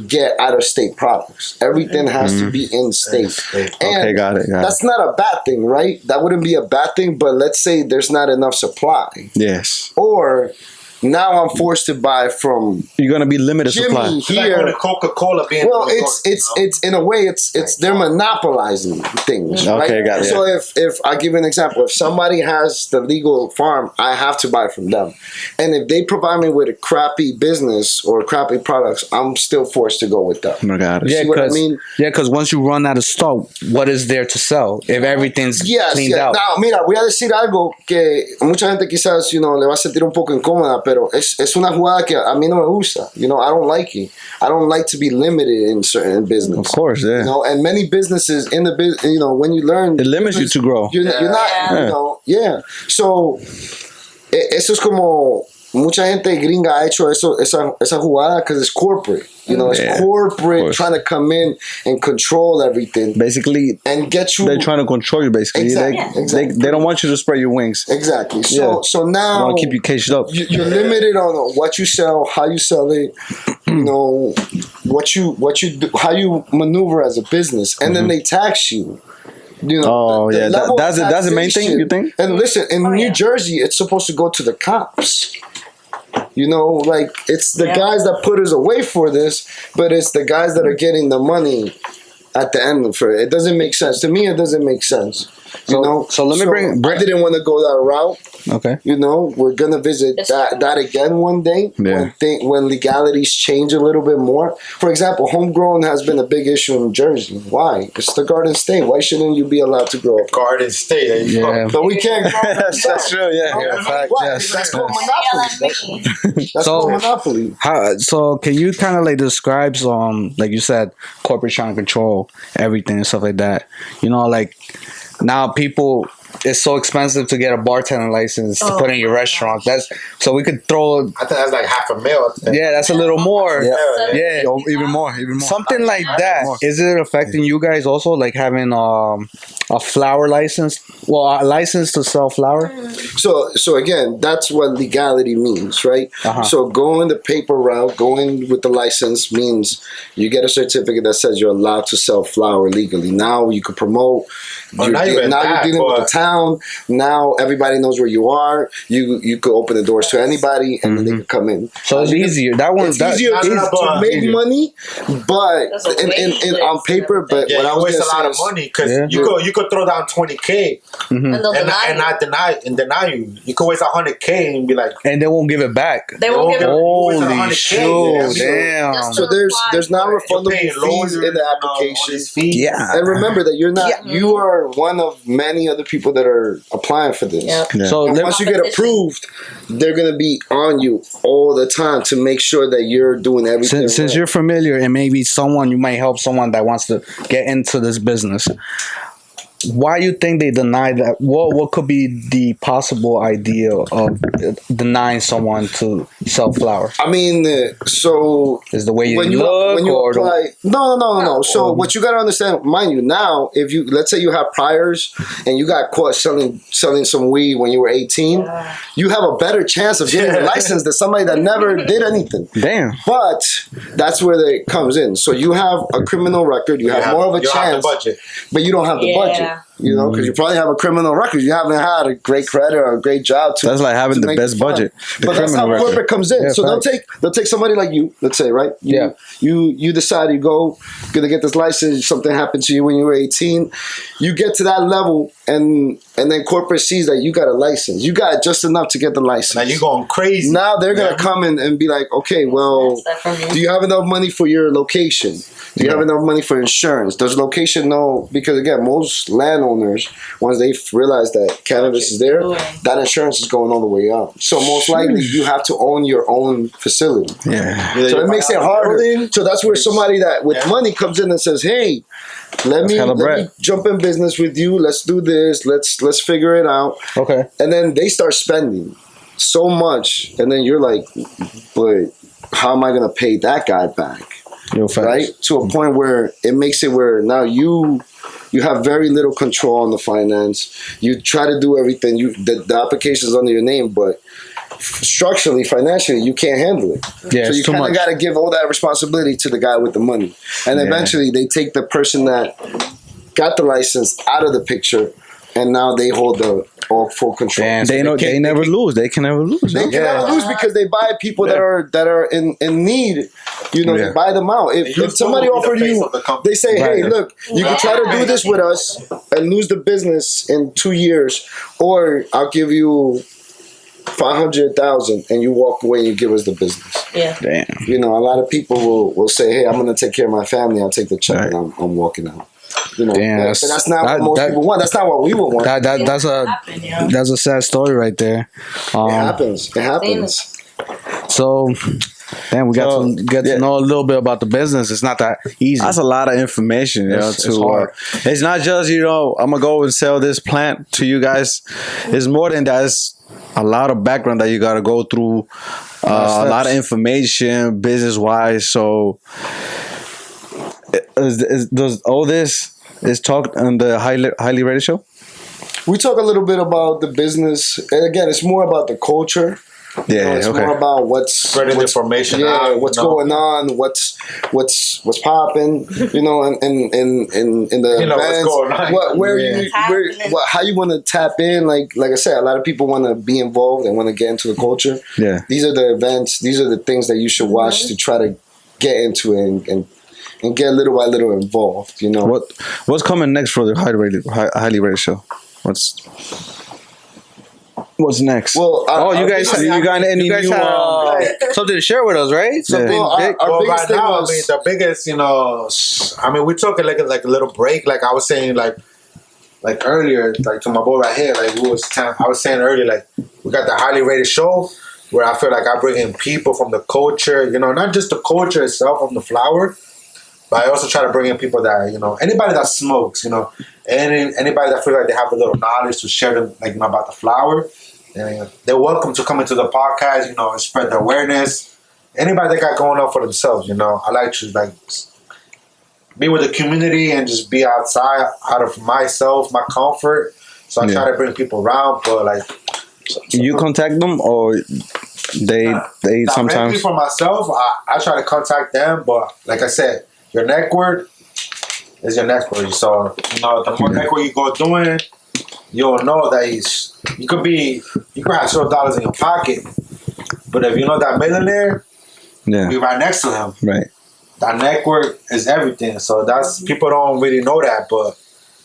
get out of state products. Everything has to be in state. And Okay, got it. that's not a bad thing, right? That wouldn't be a bad thing, but let's say there's not enough supply. Yes. Or now I'm forced to buy from You're gonna be limited Jimmy supply. It's like here. when Coca-Cola being Well, New York, it's in a way it's they're monopolizing things, Okay, right? got it. So if I give an example, if somebody has the legal farm, I have to buy from them, and if they provide me with a crappy business or crappy products, I'm still forced to go with them. Oh, got it. Yeah, See what I because mean? once you run out of stock, what is there to sell if everything's cleaned out? Now, mira, voy a decir algo que mucha gente quizás, le va a sentir un poco incómoda, pero es una jugada que a mí no me gusta. I don't like it. I don't like to be limited in certain business. Of course, yeah. And many businesses in the business, when you learn, It limits you to grow. You're not, So, eso es como mucha gente gringa ha hecho esa jugada because it's corporate. It's corporate trying to come in and control everything. Basically, and get you. They're trying to control you. Basically, Exactly. They don't want you to spread your wings. Exactly. So Yeah. so They now want to keep you caged up. you're limited on what you sell, how you sell it, what you do, how you maneuver as a business, and then they tax you. Oh, yeah. level of That's the main thing, taxation. you think? And listen, in New Jersey, it's supposed to go to the cops. It's the guys that put us away for this, but it's the guys that are getting the money at the end for it. It doesn't make sense. To me, it doesn't make sense. So let me bring I didn't want to go that route. Okay. We're gonna visit that again one day Yeah. when legalities change a little bit more. For example, homegrown has been a big issue in Jersey. Why? It's the Garden State. Why shouldn't you be allowed to grow? Garden State. There you go. But we can't grow. That's true. Yeah. Why? yes. That's called monopoly. That's So- called monopoly. So can you kind of describe like you said, corporate trying to control everything and stuff like that? Now people, it's so expensive to get a bartender license to put in your restaurant. So we could throw. I think that's like $500,000. Yeah, that's a little more. Yeah. Even more. Something like that. Is it affecting you guys also, like having a flower license? Well, a license to sell flower. So again, that's what legality means, right? Uh-huh. So going the paper route, going with the license means you get a certificate that says you're allowed to sell flower legally. Now you could promote. You're dealing with the town. Now everybody knows where you are. You could open the doors to anybody, and then they could come in. So it's easier. That one's It's easier to make easier. money, but in on paper. But Yeah, what I you was waste a lot gonna of say is, money because Yeah. you could throw down $20K And they'll and not deny you. You could waste $100K and be like, And they won't give it back. They won't give it. Holy Holy shit, shoot! Damn. so there's non-refundable paying fees in the application. Yeah. And remember that you're not. You are one of many other people that are applying for this. Yep. Yeah. So And let- once you get approved, they're gonna be on you all the time to make sure that you're doing everything. since right. you're familiar and maybe you might help someone that wants to get into this business. why you think they deny that? What could be the possible idea of denying someone to sell flower? I mean, so Is the way you when you look, or apply, no. So what you got to understand, mind you, now if you let's say you have priors and you got caught selling some weed when you were 18, you have a better chance of getting a license than somebody that never did anything. Damn. But that's where it comes in. So you have a criminal record, you have more of a you chance, have the budget. but you don't have the budget. You know, because you probably have a criminal record. You haven't had a great credit or a great job. That's like having the best budget. But that's how corporate comes in. Yeah, so they'll take somebody like you. Let's say, right? You decide you gonna get this license. Something happened to you when you were 18. You get to that level, and then corporate sees that you got a license. You got just enough to get the license. Now you're going crazy. Now they're gonna come in and be like, okay, well, do you have enough money for your location? Do you have enough money for insurance? Does location know? Because again, most landowners, once they realize that cannabis is there, that insurance is going all the way up. So most likely you have to own your own facility. Yeah. So it makes it harder. So that's where somebody that with money comes in and says, hey, let me jump in business with you. Let's do this. Let's figure it out. Okay. And then they start spending so much, and then you're like, but how am I gonna pay that guy back? Right? To a point where it makes it where now you have very little control on the finance. You try to do everything. The application is under your name, but structurally, financially, you can't handle it. Yeah, so you kind of got to give all that responsibility to the guy with the money. And eventually they take the person that got the license out of the picture, and now they hold the full control. And they never lose. They can never lose. They can never lose because they buy people that are in need. You know, they buy them out. If somebody offered you, they say, hey, look, you can try to do this with us and lose the business in 2 years, or I'll give you 500,000 and you walk away and you give us the business. Yeah. Damn. You know, a lot of people will say, hey, I'm going to take care of my family. I'll take the check and I'm walking out. You know, but that's not what most people want. That's not what we would want. That's a sad story right there. It happens. It happens. So, we got to get to know a little bit about the business. It's not that easy. That's a lot of information. It's hard. It's not just I'm gonna go and sell this plant to you guys. It's more than that. It's a lot of background that you got to go through. A lot of information, business wise. So, does all this is talked on the highly rated show? We talk a little bit about the business, and again, it's more about the culture. Yeah, it's more about what's spreading information. Yeah, what's going on, what's popping. You know, and in the events, how you want to tap in. Like I said, a lot of people want to be involved and want to get into the culture. Yeah, these are the events. These are the things that you should watch to try to get into and get little by little involved. You know, what's coming next for the highly rated show? What's next? Well, you guys have something to share with us, right? Something big. Right now, the biggest, we took like a little break. Like I was saying, like earlier, like to my boy right here, I was saying earlier, like we got the highly rated show where I feel like I bring in people from the culture, not just the culture itself of the flower, but I also try to bring in people that, anybody that smokes, anybody that feels like they have a little knowledge to share them, about the flower. And they're welcome to come into the podcast, and spread the awareness. Anybody that got going on for themselves, I like to be with the community and just be outside, out of myself, my comfort. So I try to bring people around, but you contact them or they sometimes for myself. I try to contact them, but like I said, your network is your network. So the more network you go doing, you'll know that you could have $0 in your pocket, but if you know that millionaire, be right next to him. Right. That network is everything. So people don't really know that, but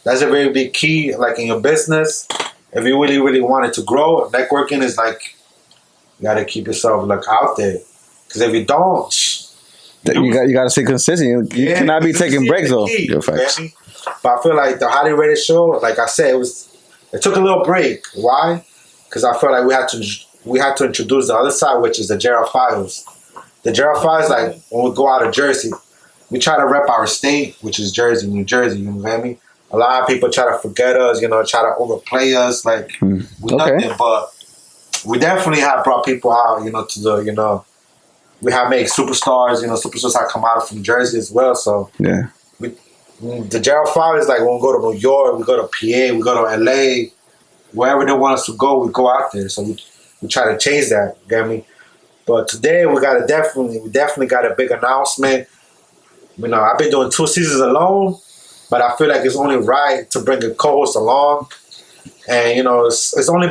that's a very big key. Like in your business, if you really, really want it to grow, networking is you got to keep yourself out there. Because if you don't, you got to stay consistent. You cannot be taking breaks though. But I feel like the highly rated show, like I said, it took a little break. Why? Because I felt like we had to introduce the other side, which is the Gerald Files. The Gerald Files, when we go out of Jersey, we try to rep our state, which is Jersey, New Jersey. You know what I mean? a lot of people try to forget us, try to overplay us, like we nothing. But we definitely have brought people out, to the, we have made superstars, superstars have come out from Jersey as well. So Yeah. The Gerald Fire is like when we go to New York, we go to PA, we go to LA, wherever they want us to go, we go out there. So we try to change that, you get me? But today we definitely got a big announcement. I've been doing 2 seasons alone, but I feel like it's only right to bring a co-host along. And it's only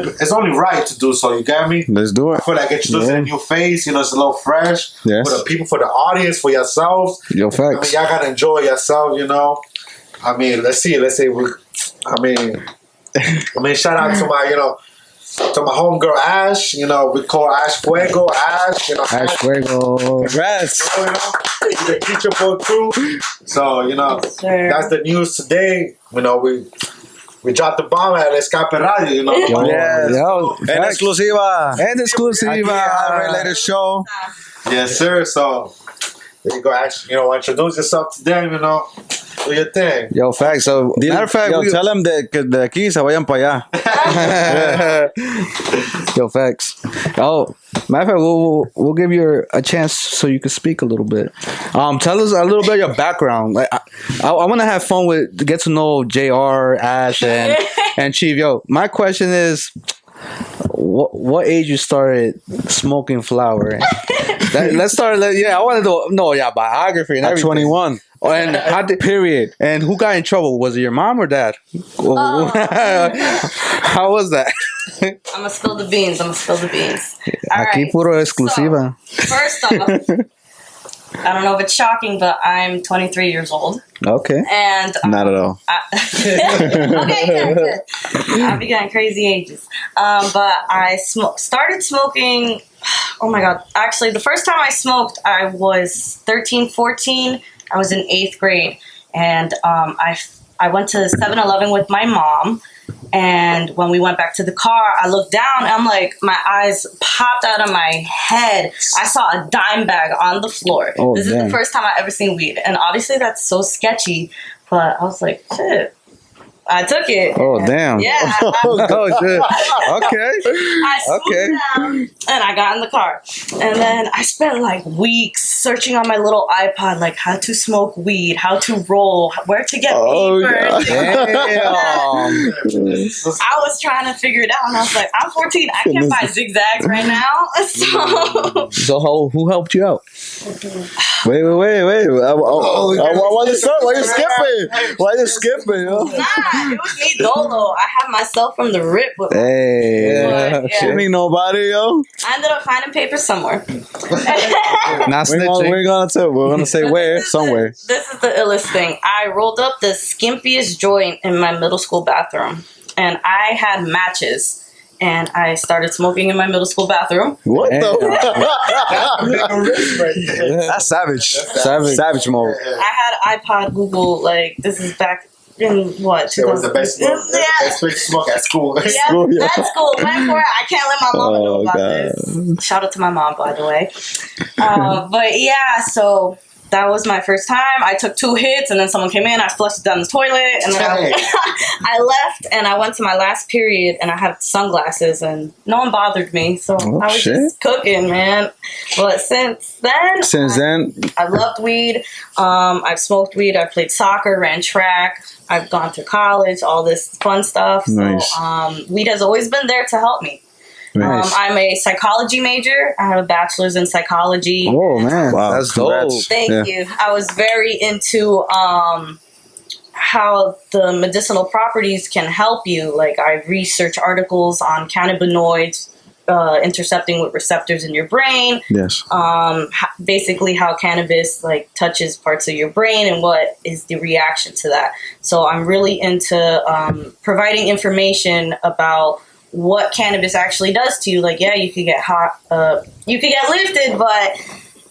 right to do so, you get me? Let's do it. I feel like introducing a new face, it's a little fresh. Yes. For the people, for the audience, for yourselves. Yo, facts. Y'all gotta enjoy yourself, let's see. Shout out to my, to my homegirl Ash. We call Ash Fuego. Ash, Ash Fuego. Congrats. He's a teacher boy too. So, that's the news today. We dropped the bomb at Escape Radio, Yes. Yo, En exclusiva. And exclusiva. Latest show. Yes, sir. So there you go, Ash. Introduce yourself to them, do your thing. Yo, facts. So, matter of fact, Tell them que de aquí se vayan para allá. yo, facts. Oh, matter of fact, we'll give you a chance so you can speak a little bit. Tell us a little bit of your background. Like, I want to have fun to get to know JR, Ash, and Chief. Yo, my question is, what age you started smoking flower? Let's start. I want to know biography and At everything. 21. And how did period? And who got in trouble? Was it your mom or dad? How was that? I'm gonna spill the beans. Aquí puro exclusiva. So, first off, I don't know if it's shocking, but I'm 23 years old. Okay. And Not at all. Okay, good. I've been getting crazy ages. But I started smoking. Oh my God. Actually, the first time I smoked, I was 13, 14. I was in 8th grade. And I went to 7-Eleven with my mom. And when we went back to the car, I looked down and I'm like, my eyes popped out of my head. I saw a dime bag on the floor. Oh, this is the first time I ever seen weed. And obviously that's so sketchy, but I was like, shit. I took it. Oh, damn. Yeah. Oh, shit. Okay. I swooped down and I got in the car. And then I spent like weeks searching on my little iPod, like how to smoke weed, how to roll, where to get papers. Damn. I was trying to figure it out and I was like, I'm 14. I can't buy zigzags right now. So who helped you out? Wait. I want to start. Why you skipping? Why you skipping? Nah, it was me dolo. I had myself from the rip with Hey. But, yeah. Shit ain't nobody, yo. I ended up finding papers somewhere. Not snitching. We're gonna say where, somewhere. This is the illest thing. I rolled up the skimpiest joint in my middle school bathroom, and I had matches. And I started smoking in my middle school bathroom. What the? That's savage. Savage mode. I had iPod, Google, like, this is back in what? It was the best Yeah. way to smoke at school. Yeah, that's cool. Went for it. I can't let my mom know about this. Shout out to my mom, by the way. But yeah, so that was my first time. I took 2 hits, and then someone came in. I flushed it down the toilet, and then I left, and I went to my last period, and I had sunglasses, and no one bothered me, so I was just cooking, man. But since then, I loved weed. I've smoked weed. I've played soccer, ran track. I've gone to college, all this fun stuff. Nice. So weed has always been there to help me. Nice. I'm a psychology major. I have a bachelor's in psychology. Oh man, Wow, that's congrats. dope. Thank you. I was very into how the medicinal properties can help you. Like, I research articles on cannabinoids intercepting with receptors in your brain. Yes. Basically how cannabis like touches parts of your brain and what is the reaction to that. So I'm really into providing information about what cannabis actually does to you. Like, yeah, you could get hot, you could get lifted, but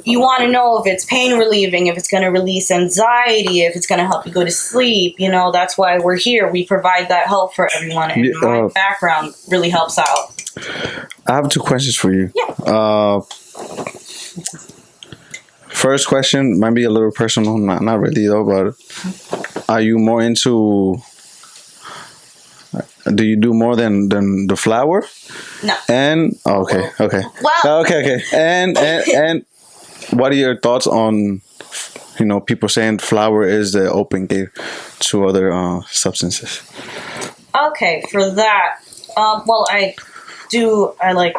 you want to know if it's pain relieving, if it's going to release anxiety, if it's going to help you go to sleep. You know, that's why we're here. We provide that help for everyone, and my background really helps out. I have 2 questions for you. Yeah. First question might be a little personal, not really though, but are you more into do you do more than the flower? No. And okay. Well, Okay. And what are your thoughts on people saying flower is the open gate to other substances? okay, for that, well, I like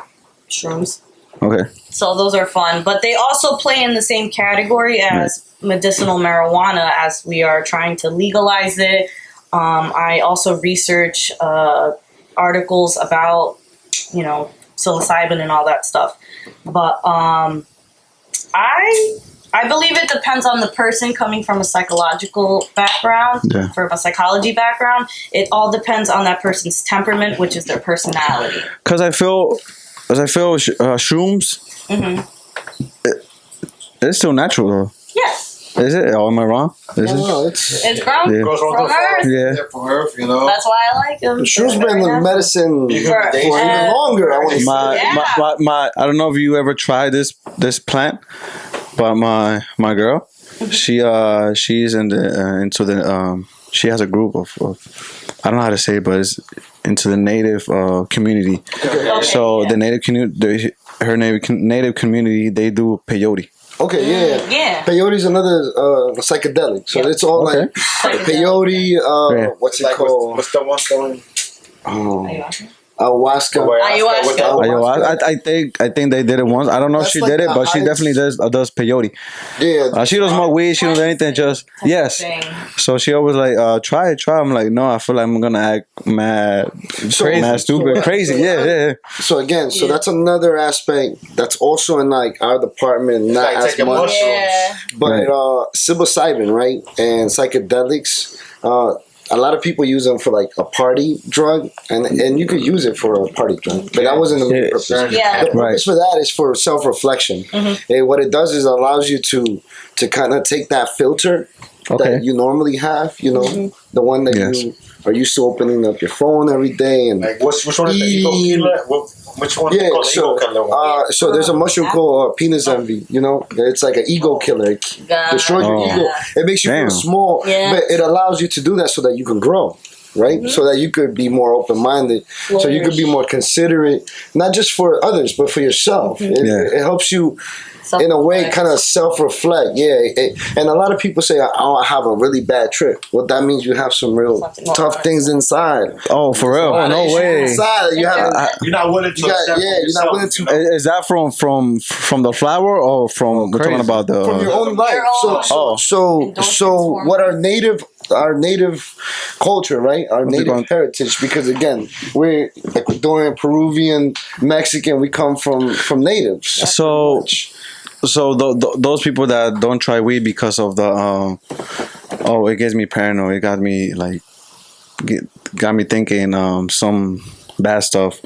shrooms. Okay. So those are fun, but they also play in the same category as medicinal marijuana as we are trying to legalize it. I also research articles about, psilocybin and all that stuff. But I believe it depends on the person coming from a psychological background, from a psychology background. It all depends on that person's temperament, which is their personality. Because I feel shrooms, it's still natural though. Yes. Is it? Or am I wrong? No, it's grown from Earth. Yeah. From Earth, That's why I like them. shrooms been in medicine for even longer. I want to say. My I don't know if you ever tried this plant, but my girl, she's into the she has a group of I don't know how to say it, but it's into the native community. Okay, So the native community, her native community, they do peyote. Okay, Yeah. Peyote is another psychedelic. So it's all like peyote. What's it called? What's the one going? Ayahuasca. Ayahuasca. I think they did it once. I don't know if That's she like did it, the but she highest- definitely does peyote. Yeah. She don't smoke weed. She don't do anything. Just yes. Thing. So she always like try it. I'm like, no, I feel like I'm gonna act mad, mad stupid, crazy. Yeah. So again, that's another aspect that's also in like our department, not like as taking much. mushrooms. Yeah. But psilocybin, right, and psychedelics. A lot of people use them for like a party drug, and you could use it for a party drug, but that wasn't the main purpose. Yeah. The purpose for that is for self-reflection. And what it does is allows you to kind of take that filter that you normally have, the one that you are used to opening up your phone every day and Like which one is the ego killer? Which one? yeah, Is the ego killer one? so there's a mushroom called penis envy. It's like an ego killer. It destroys your ego. It makes you feel small, but it allows you to do that so that you can grow, right? So that you could be more open-minded, so you could be more considerate, not just for others, but for yourself. It helps you. In a way, kind of self-reflect, and a lot of people say, "Oh, I have a really bad trip." Well, that means you have some real tough things inside. Oh, for real? No way. Inside, you have. You're not willing to accept You're not willing to. Is that from the flower or from we're talking about the From your own life. So what our native culture, right? Our native heritage, because again, we're Ecuadorian, Peruvian, Mexican. We come from natives. So those people that don't try weed because of the it gets me paranoid. It got me got me thinking some bad stuff.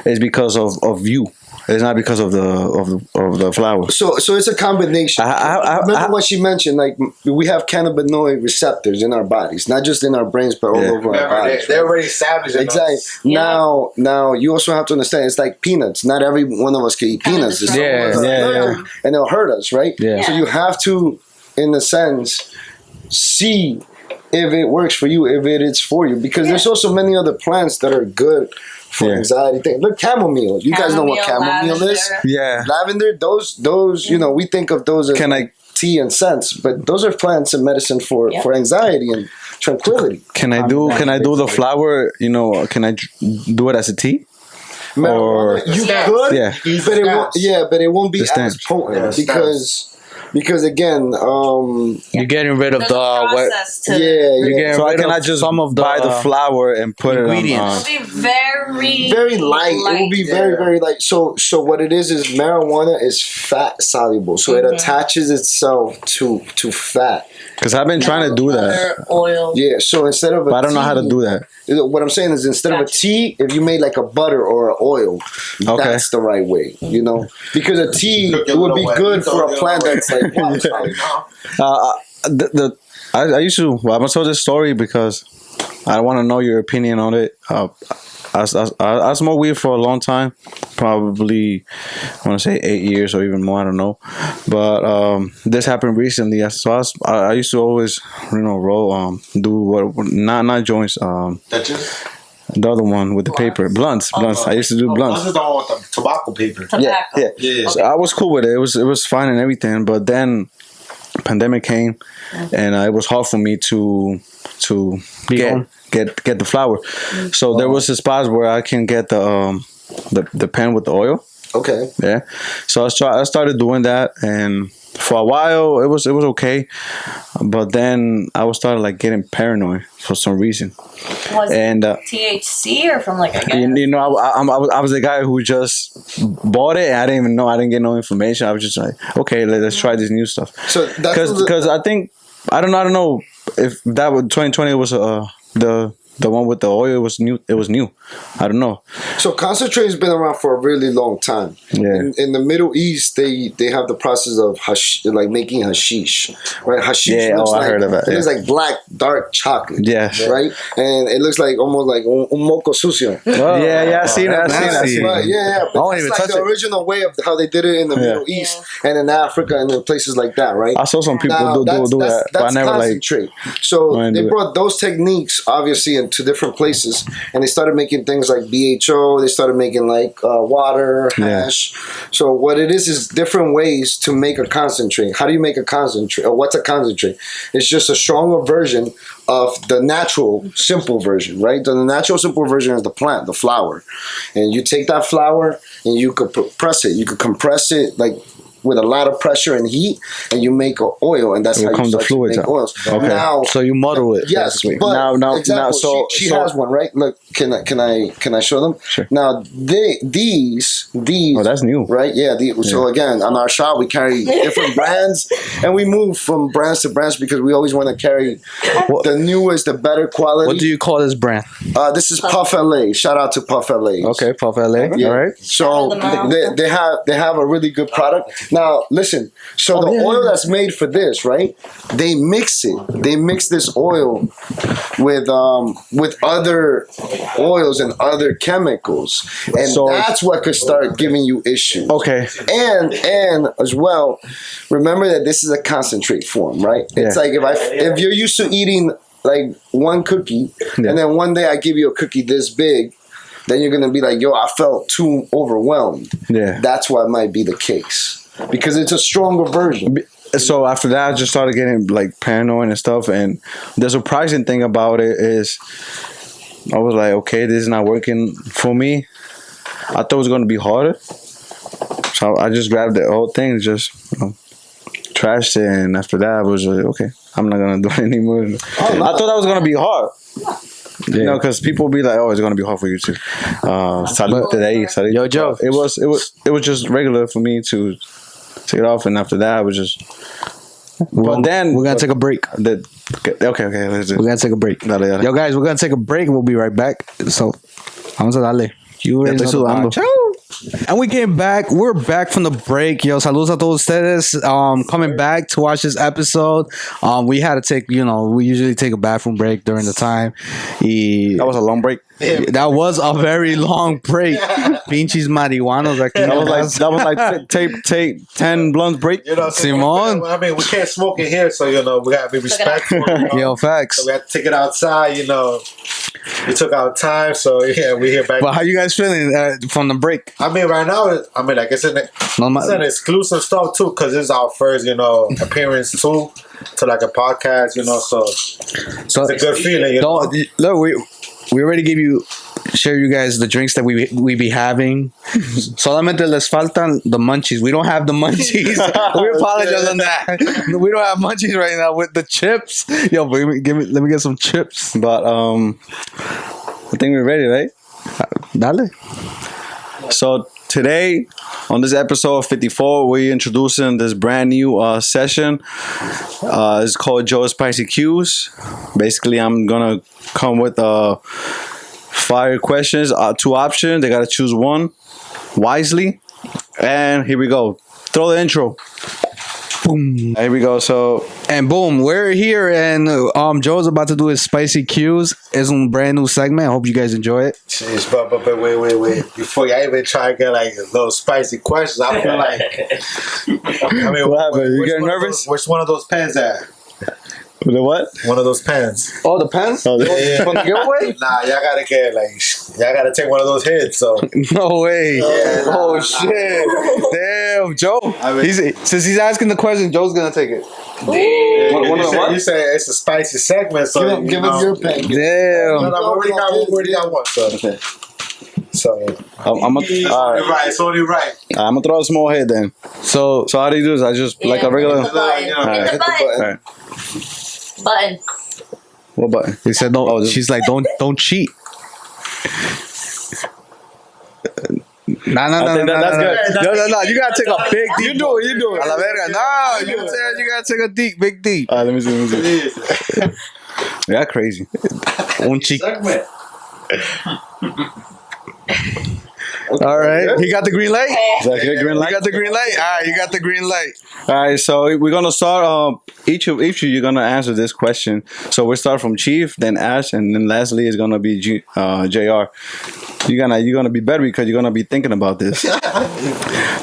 It's because of you. It's not because of the flower. So it's a combination. Remember what she mentioned? Like we have cannabinoid receptors in our bodies, not just in our brains, but all over our bodies. They're already established. Exactly. Now you also have to understand it's like peanuts. Not every one of us can eat peanuts. And they'll hurt us, right? Yeah. So you have to, in a sense, see if it works for you, if it is for you, because there's also many other plants that are good for anxiety thing. Look, chamomile. You guys know what chamomile is? Yeah. Lavender, those we think of those as tea and scents, but those are plants and medicine for anxiety and tranquility. Can I do the flower, can I do it as a tea? Or you could, but it won't be as potent because again, you're getting rid of the process you're getting so rid I cannot of just some of buy the flower and put ingredients. It will be very light. It will be very, very light. So what it is marijuana is fat soluble. So it attaches itself to fat. Because I've been trying to do that. Oil. Yeah. So instead of I don't know how to do that. What I'm saying is instead of a tea, if you made like a butter or an oil, that's the right way. Because a tea would be good for a plant that's like I used to. I'm gonna tell this story because I want to know your opinion on it. I smoked weed for a long time, probably I want to say 8 years or even more. I don't know, but this happened recently. So I used to always roll do what not joints The other one with the paper, blunts. I used to do blunts. This is the one with the tobacco paper. Tobacco. Yeah. So I was cool with it. It was fine and everything. But then pandemic came, and it was hard for me to get the flour. So there was a spot where I can get the pen with the oil. Okay. Yeah. So I started doing that, and for a while it was okay, but then I was started like getting paranoid for some reason. Was And it THC or from like a guy? you know, I was the guy who just bought it, and I didn't even know. I didn't get no information. I was just like, okay, let's try this new stuff. So that's Because I think I don't know if that was 2020 was the one with the oil was new. It was new. I don't know. So concentrate has been around for a really long time. Yeah. In the Middle East, they have the process of like making hashish, right? Hashish Yeah, looks I heard of that. It looks like black, dark chocolate. Yeah. Right? And it looks like almost like un moco sucio. Yeah, I seen it. I seen it. Right, yeah. But I won't it's even like touch the it. original way of how they did it in the Middle East and in Africa and in places like that, right? I saw some people Now, do that, but I that's never like. concentrate. So I they do it. brought those techniques, obviously, into different places, and they started making things like BHO. They started making like water, hash. So what it is different ways to make a concentrate. How do you make a concentrate? Or what's a concentrate? It's just a stronger version of the natural simple version, right? The natural simple version is the plant, the flower, and you take that flower and you could press it. You could compress it like with a lot of pressure and heat, and you make an oil, and that's how you comes the start to fluids make out. oils. Okay. Now, So you muddle it. yes, basically. but now, example, she has one, right? Look, can I show them? Sure. Now these. Oh, that's new. Right? Yeah. So again, on our shop, we carry different brands, and we move from brands to brands because we always want to carry the newest, the better quality. What do you call this brand? This is Puff LA. Shout out to Puff LA. Okay, Puff LA. Yeah. All right. So they have a really good product. Now listen. So the oil that's made for this, right? They mix it. They mix this oil with other oils and other chemicals, and So- that's what could start giving you issues. Okay. And as well, remember that this is a concentrate form, right? It's Yeah. like if you're used to eating like one cookie, and then one day I give you a cookie this big, then you're gonna be like, yo, I felt too overwhelmed. Yeah. That's what might be the case. Because it's a stronger version. So after that, I just started getting like paranoid and stuff. And the surprising thing about it is, I was like, okay, this is not working for me. I thought it was gonna be harder, so I just grabbed the whole thing, and just trashed it. And after that, I was like, okay, I'm not gonna do it anymore. I thought that was gonna be hard. You know, because people be like, "Oh, it's gonna be hard for you too." Salud today, salud. Yo, Joe. It was just regular for me to take it off, and after that, I was just. But then we're gonna take a break. Okay, let's do it. We're gonna take a break. Dale, dale. Yo, guys, we're gonna take a break. We'll be right back. So, vamos a darle. You already estoy know the sudando. vibe. And we came back. We're back from the break. Yo, saludos a todos ustedes. Coming back to watch this episode. We had to take, we usually take a bathroom break during the time. That was a long break. That was a very long break. Pinches marijuanos. That was like take 10 blunts break. You know, Simon. I mean, we can't smoke in here, so we gotta be respectful. Yo, facts. So we had to take it outside. We took our time, so yeah, we here back. But how you guys feeling from the break? I mean, right now, like it's an exclusive stuff too, because it's our first, appearance too to like a podcast, so it's a good feeling. Look, we already gave you, share you guys the drinks that we be having. Solamente les faltan the munchies. We don't have the munchies. We apologize on that. We don't have munchies right now with the chips. Yo, let me get some chips. But I think we're ready, right? Dale. So today, on this episode of 54, we're introducing this brand new session. It's called Joe's Spicy Cues. Basically, I'm gonna come with 5 questions, 2 options. They gotta choose one wisely. And here we go. Throw the intro. Boom. Here we go. So, And boom, we're here, and Joe's about to do his spicy cues. It's a brand new segment. I hope you guys enjoy it. Jeez, but wait. Before I even try to get like little spicy questions, I feel like. I mean, What happened? You which getting one of nervous? Which one of those pens at? The what? One of those pens. Oh, the pens? Oh, Yeah. From the giveaway? Nah, y'all gotta get y'all gotta take one of those hits. So No way. Yeah, Oh, nah. shit. Damn, Joe. I mean- Since he's asking the question, Joe's going to take it. you say it's a spicy segment. So Give us your pen. No, Damn. no, we already got one. So I'm it's only right. gonna throw a small hit then. So how do you do this? I just like a regular. Hit the button. Hit the button. Alright. Button. What button? He said, "Don't." She's like, "Don't cheat." Nah. I think that's good. No. You gotta take a big deep. You do it. A la verga. No, you gotta take a big deep. Let me see. Yeah, crazy. Un cheat. All right, he got the green light. Is that good? Green You light. got the green light. All right, you got the green light. All right, so we're gonna start. Each of you gonna answer this question. So we start from Chief, then Ash, and then lastly is gonna be Jr. You're gonna be better because you're gonna be thinking about this.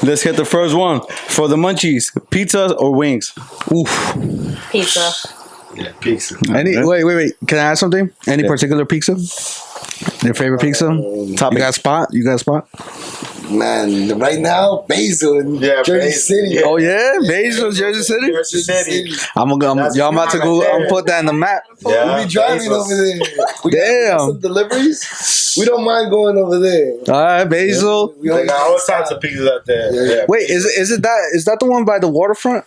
Let's hit the first one for the munchies: pizza or wings? Oof. Pizza. Yeah, pizza. Wait. Can I ask something? Any Yeah. particular pizza? Your favorite pizza? Top. You got a spot? Man, right now, Basil in Yeah, Jersey Basil. City. Yeah. Oh yeah, Basil, Jersey City. Jersey City. That's Y'all about to right go. there. I'm put that in the map. Yeah, We be driving Basil's. over there. We Damn. got some deliveries. We don't mind going over there. All right, Basil. We They always- got all types of pizzas out there. Yeah. Yeah. Wait, is that the one by the waterfront?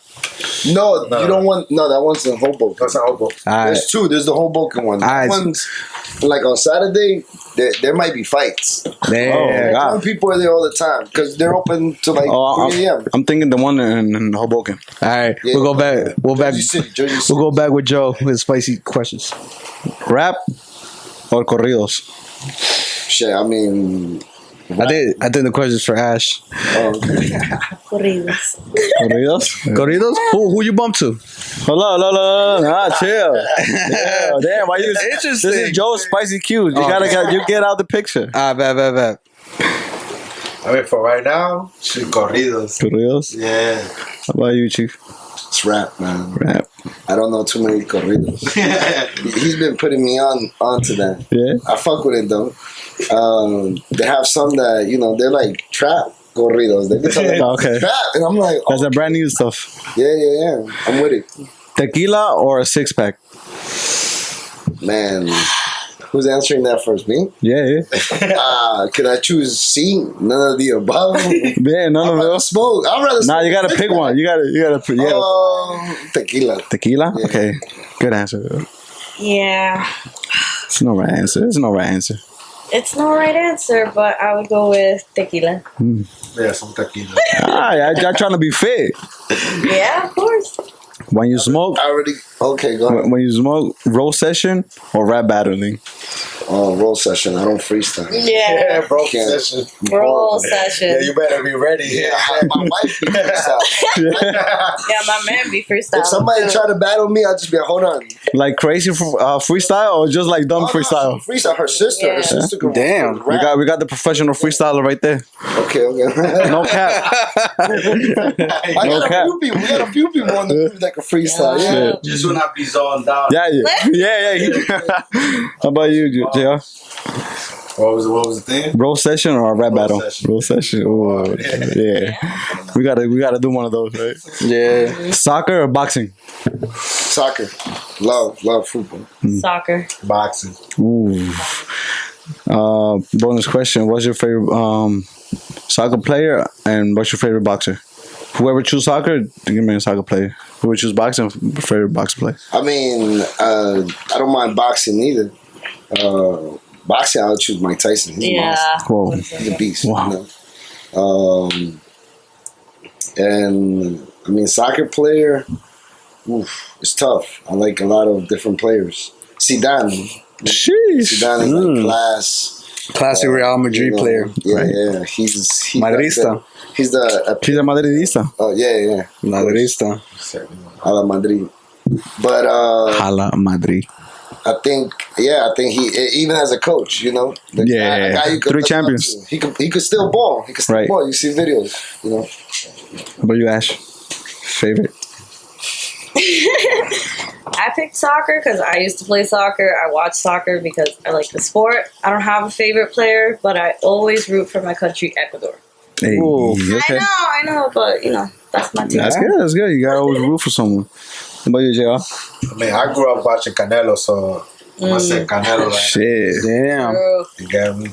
No, No. you don't want. No, that one's in Hoboken. That's not Hobo. All right. There's two. There's the Hoboken one. Alright. That one's like on Saturday. There might be fights. Damn. God. Some people are there all the time because they're open to like Oh, 3 a.m. I'm thinking the one in Hoboken. All right, Yeah. we'll go back. Jersey City. Jersey City. We'll go back with Joe with spicy questions. Rap or corridos? Shit, I mean, I think the question's for Ash. Corridos. Corridos? Corridos? Who you bump to? Hold on. Chill. Damn, why you? Interesting. This is Joe's spicy cues. You Oh. gotta get out the picture. Bet. I mean, for right now, shit, corridos. Corridos. Yeah. How about you, Chief? it's rap, man. Rap. I don't know too many corridos. He's been putting me onto that. Yeah. I fuck with it though. They have some that they're like trap corridos. They be talking about Okay. trap, and I'm like, That's a brand new stuff. yeah. I'm with it, Tequila or a 6-pack? man. Who's answering that first? Me? Yeah. Can I choose C? None of the above. Yeah, none I'd of rather those. smoke. I'd rather. Nah, smoke you gotta six pick pack. one. You gotta. Tequila. Tequila. Yeah. Okay. Good answer. Yeah. It's no right answer. It's no right answer, but I would go with tequila. Yeah, some tequila. I'm trying to be fit. Yeah, of course. When you smoke, I already. Okay, go ahead. when you smoke, roll session or rap battling? Roll session. I don't freestyle. Yeah. bro. Can't. Session. Roll session. Yeah, you better be ready. Yeah, my wife be freestyle. Yeah, my man be freestyle. If somebody try to battle me, I'll just be like, hold on. Like crazy freestyle or just like dumb Oh, no, freestyle? she freestyle. Her sister. Yeah. Her sister can Damn. rap. We got the professional freestyler right there. Okay. No cap. I got cap. a few people. We got a few people on the group that can freestyle. Yeah. Shit. Just when I be zoned out. Yeah. How about you, JR? What was the thing? Roll session or a rap battle? session. Roll session. Ooh, yeah. We gotta do one of those, right? Yeah. Soccer or boxing? Soccer. Love football. Soccer. Boxing. Ooh. Bonus question: what's your favorite soccer player and what's your favorite boxer? Whoever choose soccer, give me a soccer player. Whoever choose boxing, favorite boxer player. I mean, I don't mind boxing either. Boxing, I'll choose Mike Tyson. He's a Yeah. monster. Whoa. He's a beast. Wow. You know? And I mean, soccer player, it's tough. I like a lot of different players. Zidane. Sheesh. Zidane is like class. Classic Real Madrid player. Yeah, Right. yeah. He's Madridista. He's the He's a Madridista. oh yeah. Madridista. A la Madrid. But Hala Madrid. I think he even as a coach, Yeah. you could 3 look up champions. to. He could still ball. He could still Right. ball. You see videos, How about you, Ash? Favorite? I picked soccer because I used to play soccer. I watch soccer because I like the sport. I don't have a favorite player, but I always root for my country, Ecuador. Hey, okay. I know, but that's my team. That's good. That's good. You gotta always root for someone. What about you, JR? I mean, I grew up watching Canelo, so I'm gonna say Canelo. Right? Shit. Damn. True. You got me.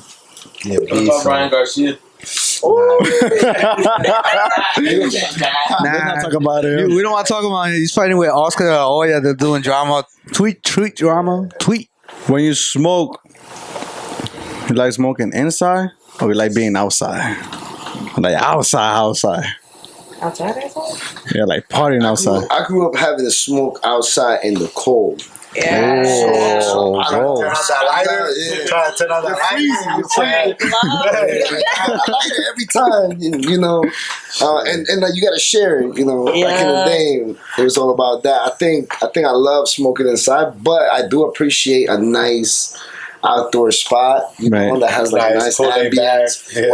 Yeah, What about Brian Garcia? Nah, Talk about it. we don't want to talk about it. He's fighting with Oscar. Oh yeah, they're doing drama. Tweet drama. Tweet. When you smoke, you like smoking inside or you like being outside? Like outside. Outside. Yeah, like partying outside. I grew up having to smoke outside in the cold. Yeah. Oh, I don't bro. turn on that lighter. Yeah. Try to turn on that I light it every time, and like, you got to share it. Back in the day, it was all about that. I think I love smoking inside, but I do appreciate a nice outdoor spot, Right. that has like Nice, nice cool day ambience. back. Yeah.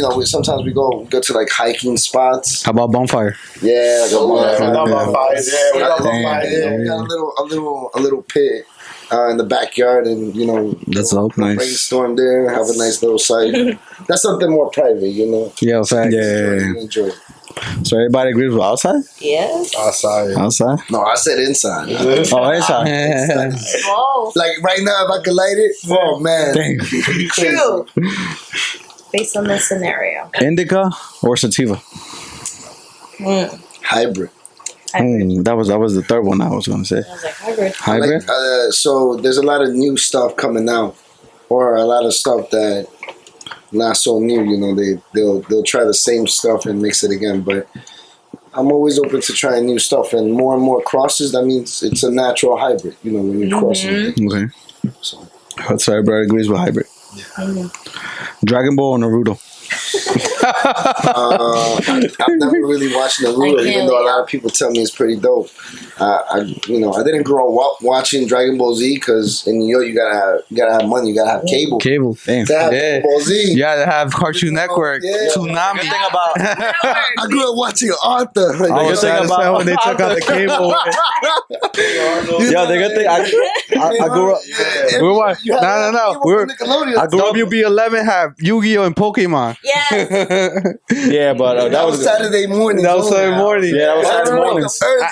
Or if sometimes we go to like hiking spots. How about bonfire? Yeah, like We got Yeah. bonfires. Yeah, we got Damn. bonfires. yeah, we got a little pit in the backyard, and That's dope. Nice. brainstorm there, have a nice little site. That's something more private, Yeah, facts. You enjoy it. So everybody agrees with outside? Yes. Outside. Outside? No, I said inside. Oh, inside. Whoa. Like right now, if I could light it, oh man, Dang. True. Based on this scenario. Indica or sativa? hybrid. That was the third one I was going to say. I was like, hybrid. Hybrid? So there's a lot of new stuff coming out, or a lot of stuff that not so new. They'll try the same stuff and mix it again. But I'm always open to trying new stuff, and more crosses. That means it's a natural hybrid. When you're crossing. Okay. So So everybody agrees with hybrid. Dragon Ball or Naruto? I've never really watched Naruto, even though a lot of people tell me it's pretty dope. I didn't grow up watching Dragon Ball Z because in New York you gotta have money, you gotta have cable. Cable. Damn. To have Yeah. Dragon Ball Z. You gotta have Cartoon Network. Yeah. Tsunami. I grew up watching Arthur. Like, I was sad as hell when they took out the cable. Yeah, the good thing I grew up. We were watching. No. I grew up. WB11 have Yu-Gi-Oh and Pokemon. Yes. Yeah, but That was Saturday morning. That was Saturday morning. Yeah, that was Saturday morning.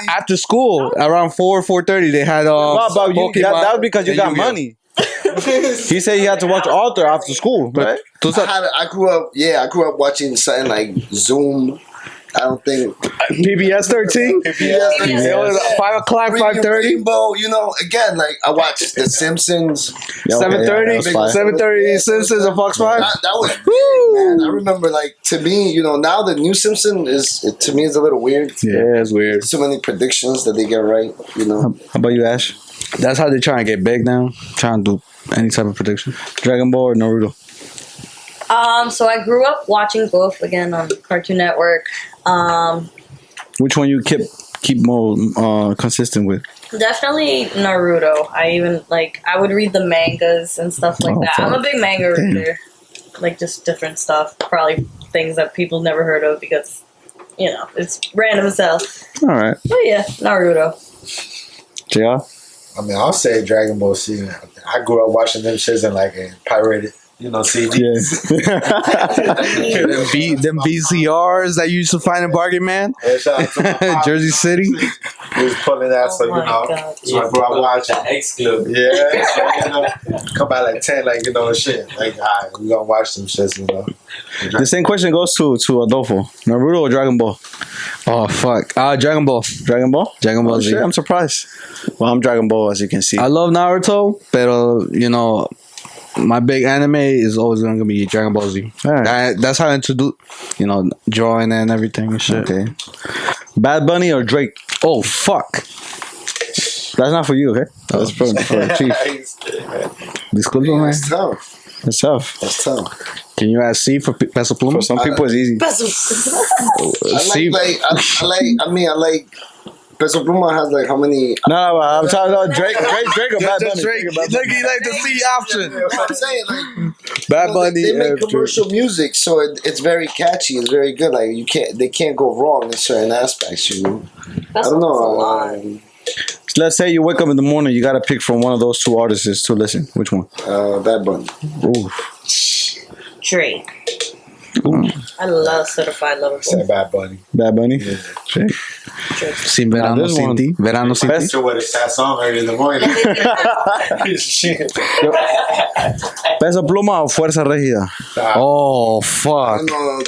After school, around 4:30, they had But Pokemon. that was because you and got Yu-Gi-Oh. money. He said he had to watch Arthur after school, right? I grew up watching something like Zoom. I don't think PBS 13. They only 5 o'clock, 5:30. Rainbow, again, like I watched The Simpsons. 7:30, 7:30 Simpsons and Fox 5. That was big, man. I remember, like, to me, now the new Simpson is a little weird. Yeah, it's weird. So many predictions that they get right. How about you, Ash? That's how they try and get big now. Trying to do any type of prediction. Dragon Ball or Naruto? So I grew up watching both again on Cartoon Network. Which one you keep more consistent with? Definitely Naruto. I would read the mangas and stuff like that. I'm a big manga reader. Like just different stuff. Probably things that people never heard of because, it's random as hell. All right. But yeah, Naruto. JR? I mean, I'll say Dragon Ball Z. I grew up watching them shits and pirated, CDs. Yeah. them VCRs that you used to find in Bargain Man? Yeah, shout out to my pop. Jersey City? He was pulling that, so my God. so I grew up watching. X Club. Yeah, so, come by 10, shit. Alright, we gonna watch some shits, The same question goes to Adolfo. Naruto or Dragon Ball? Oh, fuck. Dragon Ball. Dragon Ball? Dragon Ball Z. Shit, I'm surprised. Well, I'm Dragon Ball, as you can see. I love Naruto, pero, my big anime is always going to be Dragon Ball Z. Right. That's how I introduce, drawing and everything and shit. Okay. Bad Bunny or Drake? Oh, fuck. That's not for you, okay? That's for Chief. Disculpa, man. That's tough. That's tough. That's tough. Can you ask C for Peso Pluma? For some people, it's easy. I C. like Peso Pluma has how many? No, I'm talking about Drake or Bad Bunny. Drake. Look, he like the C option. I'm saying Bad Bunny. they make commercial music, so it's very catchy. It's very good. They can't go wrong in certain aspects. I don't know. let's say you wake up in the morning, you gotta pick from one of those two artists to listen. Which one? Bad Bunny. Ooh. Drake. I love Certified Lover Boy. Say Bad Bunny. Bad Bunny. Drake. Sin verano this sin one- ti. Verano sin ti. Sure, what a sad song early in the morning. Shit. Peso Pluma o Fuerza Régida? Oh I fuck. know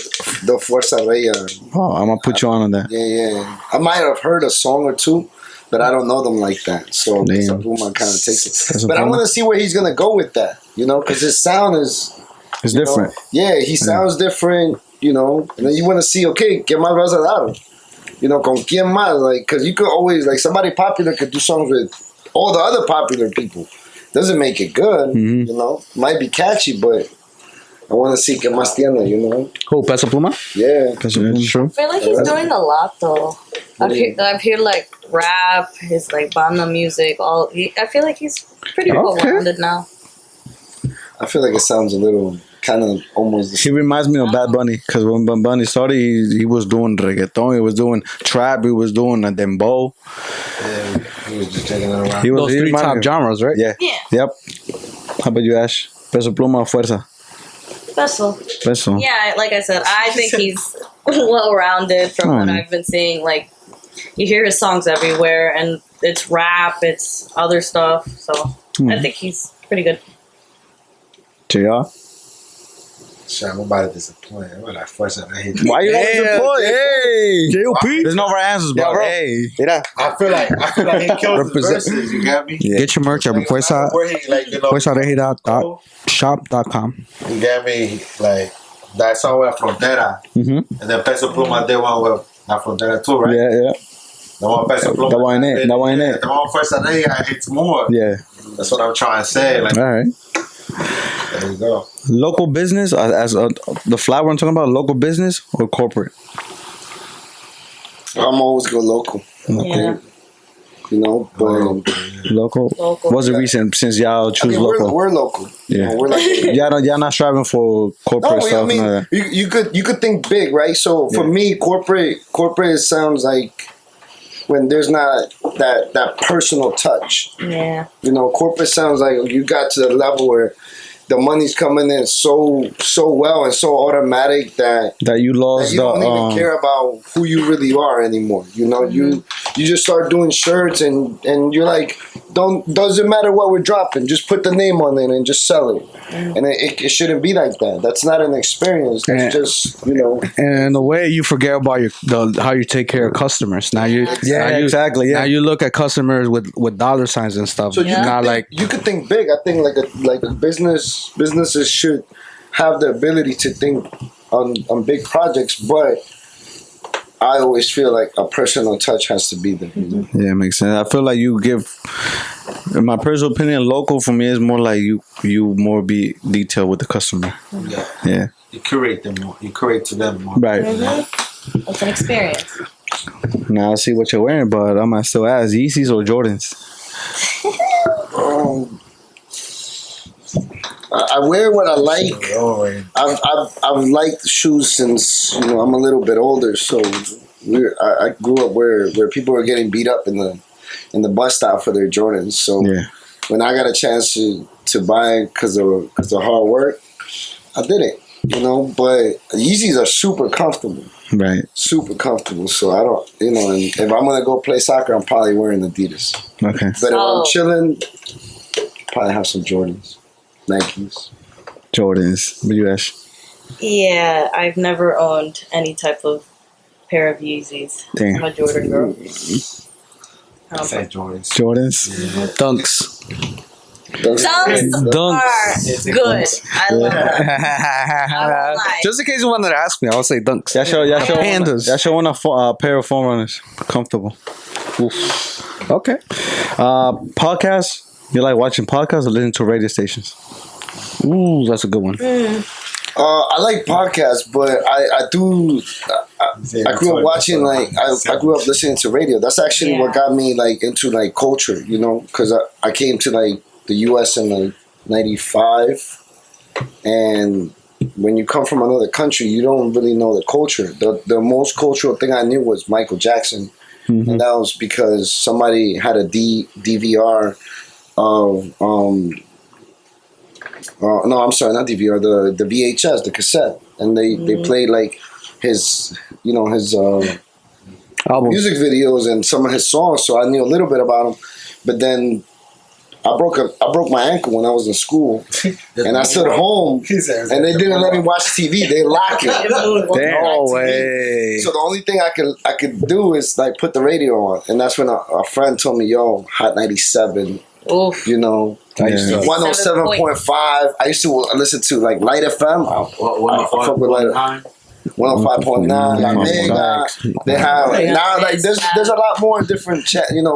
the Fuerza Raya. Oh, I'm gonna put you on that. Yeah. I might have heard a song or two, but I don't know them like that. So Damn. Pluma kind of takes it. Peso But I Pluma. want to see where he's gonna go with that. You know, because his sound is It's you know, different. yeah, he sounds different. You know, and then you want to see, okay, ¿qué más vas a dar? You know, con quién más? Like, because you could always, like, somebody popular could do songs with all the other popular people. Doesn't make it good, you know. Might be catchy, but I want to see qué más tiene, you know. Who? Peso Pluma? Yeah. Peso Pluma. True. I feel like he's doing a lot though. I've heard like rap, his like banda music. I feel like he's pretty well rounded now. I feel like it sounds a little kind of almost. He reminds me of Bad Bunny because when Bad Bunny started, he was doing reggaeton, he was doing trap, he was doing a dembow. Yeah, he was just taking it around. He was Those he three reminded top me- genres, right? Yeah. Yeah. Yep. How about you, Ash? Peso Pluma o Fuerza? Peso. Peso. Yeah, like I said, I think he's well rounded from what I've been seeing. Like you hear his songs everywhere, and it's rap, it's other stuff. So I think he's pretty good. JR? Shit, I'm about to disappoint. I'm like, first I hate Why you disappointed? Hey. J.O.P. There's no right answers, bro. bro. Hey. I feel like he kills his Represent- verses. You got me? Get your merch at Like, no matter where he, like, you know, fuerzaregida.shop.com. you got me? Like that song with Frontera, and then Peso Pluma did one with La Frontera too, right? Yeah. The one Peso Pluma. That one ain't it. That one ain't it. The one First Day I hate more. Yeah. That's what I'm trying to say. Like, All right. there you go. Local business, as the flower I'm talking about, local business or corporate? I'm always go local, Yeah. you know. But Local. Local. What's the reason since y'all I choose mean, local? we're local. You Yeah. know, we're like. Y'all not striving for corporate No, I stuff. mean, none of that. you could think big, right? So for me, corporate sounds like when there's not that personal touch. Yeah. You know, corporate sounds like you got to the level where the money's coming in so well and so automatic that That you lost you don't the even care about who you really are anymore. You know, you just start doing shirts and you're like, doesn't matter what we're dropping, just put the name on it and just sell it. And it shouldn't be like that. That's not an experience. That's Yeah. just, you know. And in a way, you forget about how you take care of customers. Now you, Yeah, now you, exactly, yeah. Now you look at customers with dollar signs and stuff. So you not could like think, you could think big. I think like a businesses should have the ability to think on big projects, but I always feel like a personal touch has to be there. You know? Yeah, makes sense. I feel like you give, in my personal opinion, local for me is more like you more be detailed with the customer. Yeah. Yeah, You curate them more. You curate to them more. right. It's an experience. Now I see what you're wearing, but I'm gonna still ask Yeezys or Jordans. I wear what I like. Oh, right. I've liked shoes since I'm a little bit older. So I grew up where people were getting beat up in the bus stop for their Jordans. So Yeah, when I got a chance to buy because of hard work, I did it. But Yeezys are super comfortable. right. Super comfortable. So I don't, and if I'm gonna go play soccer, I'm probably wearing Adidas. Okay. But if Oh. I'm chilling, probably have some Jordans, Nikes. Jordans. What you ask? Yeah, I've never owned any type of pair of Yeezys. Damn. I'm a Jordan girl. Say Jordans. Jordans. dunks. Those- Dunks are good. I love them. I won't lie. Just in case you wanted to ask me, I'll say dunks. Y'all show Pandas. Y'all showing a pair of forerunners. Comfortable. Oof. Okay. Podcasts. You like watching podcasts or listening to radio stations? Ooh, that's a good one. I like podcasts, but I do. I grew up watching I grew up listening to radio. That's actually what got me into culture, because I came to the U.S. in '95, and when you come from another country, you don't really know the culture. The most cultural thing I knew was Michael Jackson, and that was because somebody had a DVR of no, I'm sorry, not DVR, the VHS, the cassette, and they played like his Album. music videos and some of his songs, so I knew a little bit about him. But then I broke my ankle when I was in school, and I stood home, and they didn't let me watch TV. They locked it. No way. So the only thing I could do is like put the radio on, and that's when a friend told me, "Yo, Hot 97." Oof. You know, Yeah. 107.5. I used to listen to like Light FM. I fuck with Light FM. 105.9, La Mega. They have now like there's a lot more different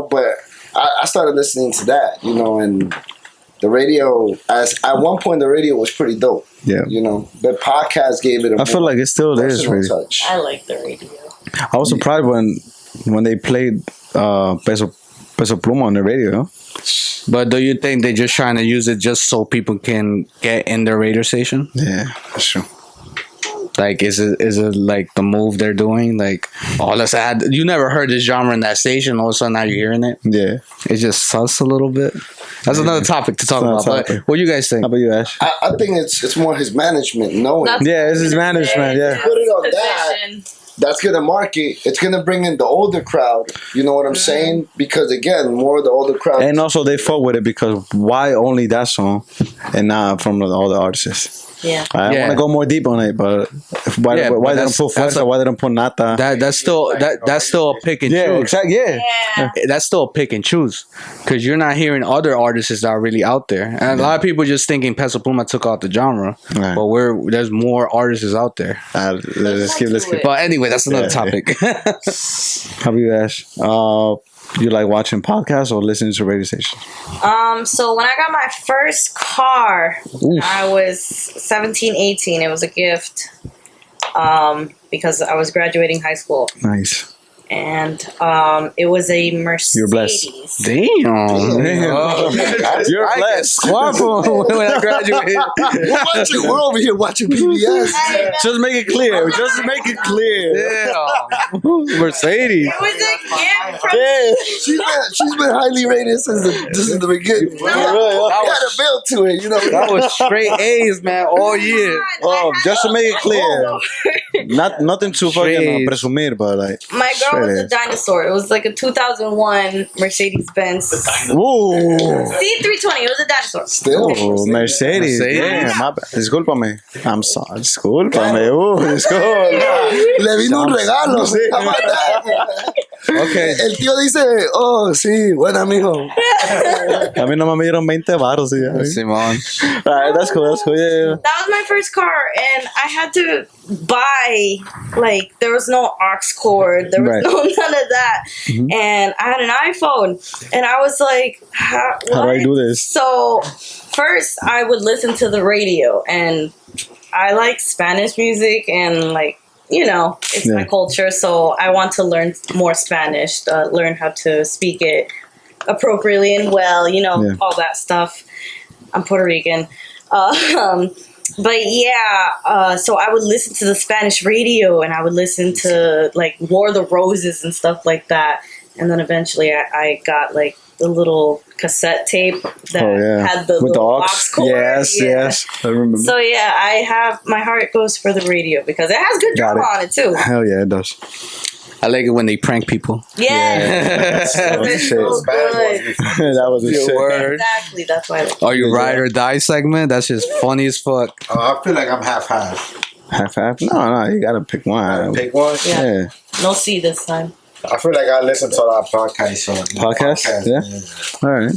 but I started listening to that, and the radio at one point the radio was pretty dope. Yeah. The podcast gave it I feel like it still is personal really. touch. I like the radio. I was surprised when they played Peso Pluma on the radio. But do you think they're just trying to use it just so people can get in their radio station? Yeah, that's true. Like, is it like the move they're doing? Like, oh, let's add. You never heard this genre in that station. All of a sudden, now you're hearing it. Yeah. It just sus a little bit. That's another topic to talk about. But what do you guys think? How about you, Ash? I think it's more his management knowing. Yeah, it's his management, yeah. Put it on that. That's gonna market. It's gonna bring in the older crowd. You know what I'm saying? Because again, more of the older crowd. And also they fuck with it because why only that song and not from all the artists? Yeah. I want to go more deep on it, but why they don't put Fuerza? Why they don't put Nata? That's still a pick and choose. Yeah, exactly. Yeah. That's still a pick and choose because you're not hearing other artists that are really out there, and a lot of people just thinking Peso Pluma took out the genre, Right. but there's more artists out there. Let's keep. But anyway, that's another topic. How about you, Ash? You like watching podcasts or listening to radio stations? So when I got my first car, I was 17, 18. It was a gift because I was graduating high school. Nice. And it was a Mercedes. You're blessed. Damn. You're blessed. Guapo when I graduated. We're over here watching PBS. Just make it clear. Just make it clear. Yeah. Mercedes. It was a gift from She's been highly rated since the beginning. No. I got a bill to it, That was straight A's, man, all year. Just to make it clear. Nothing too fucking Straight. presumir, but like. My girl was a straight. dinosaur. It was like a 2001 Mercedes-Benz Ooh. C320. It was a dinosaur. Still. Oh, Mercedes. Mercedes. Damn, my bad. Discúlpame. I'm sorry. Discúlpame. Discúlpame. Le vino un regalo. How about that? Okay. El tío dice, oh, sí, buen amigo. A mí no me dieron 20 baros. Simon. Alright, that's cool. Yeah. That was my first car, and I had to buy, like, there was no aux cord, there was Right. none of that, and I had an iPhone, and I was like, how How do I do this? So first I would listen to the radio, and I like Spanish music, and like, it's my culture, so I want to learn more Spanish, learn how to speak it appropriately and well, all that stuff. I'm Puerto Rican. But yeah, so I would listen to the Spanish radio, and I would listen to like War of the Roses and stuff like that. And then eventually I got like the little cassette tape that had the with little the aux. cord. Yes. I remember. So yeah, my heart goes for the radio because it has good drama on it too. Hell yeah, it does. I like it when they prank people. Yeah. That was the shit. So good. That was the shit. Word. Exactly, that's why I like it. Are you ride or die segment? That's just funny as fuck. I feel like I'm half. Half. No, you gotta pick one. Pick one. Yeah. No C this time. I feel like I listen to that podcast. Podcast? Yeah. All right.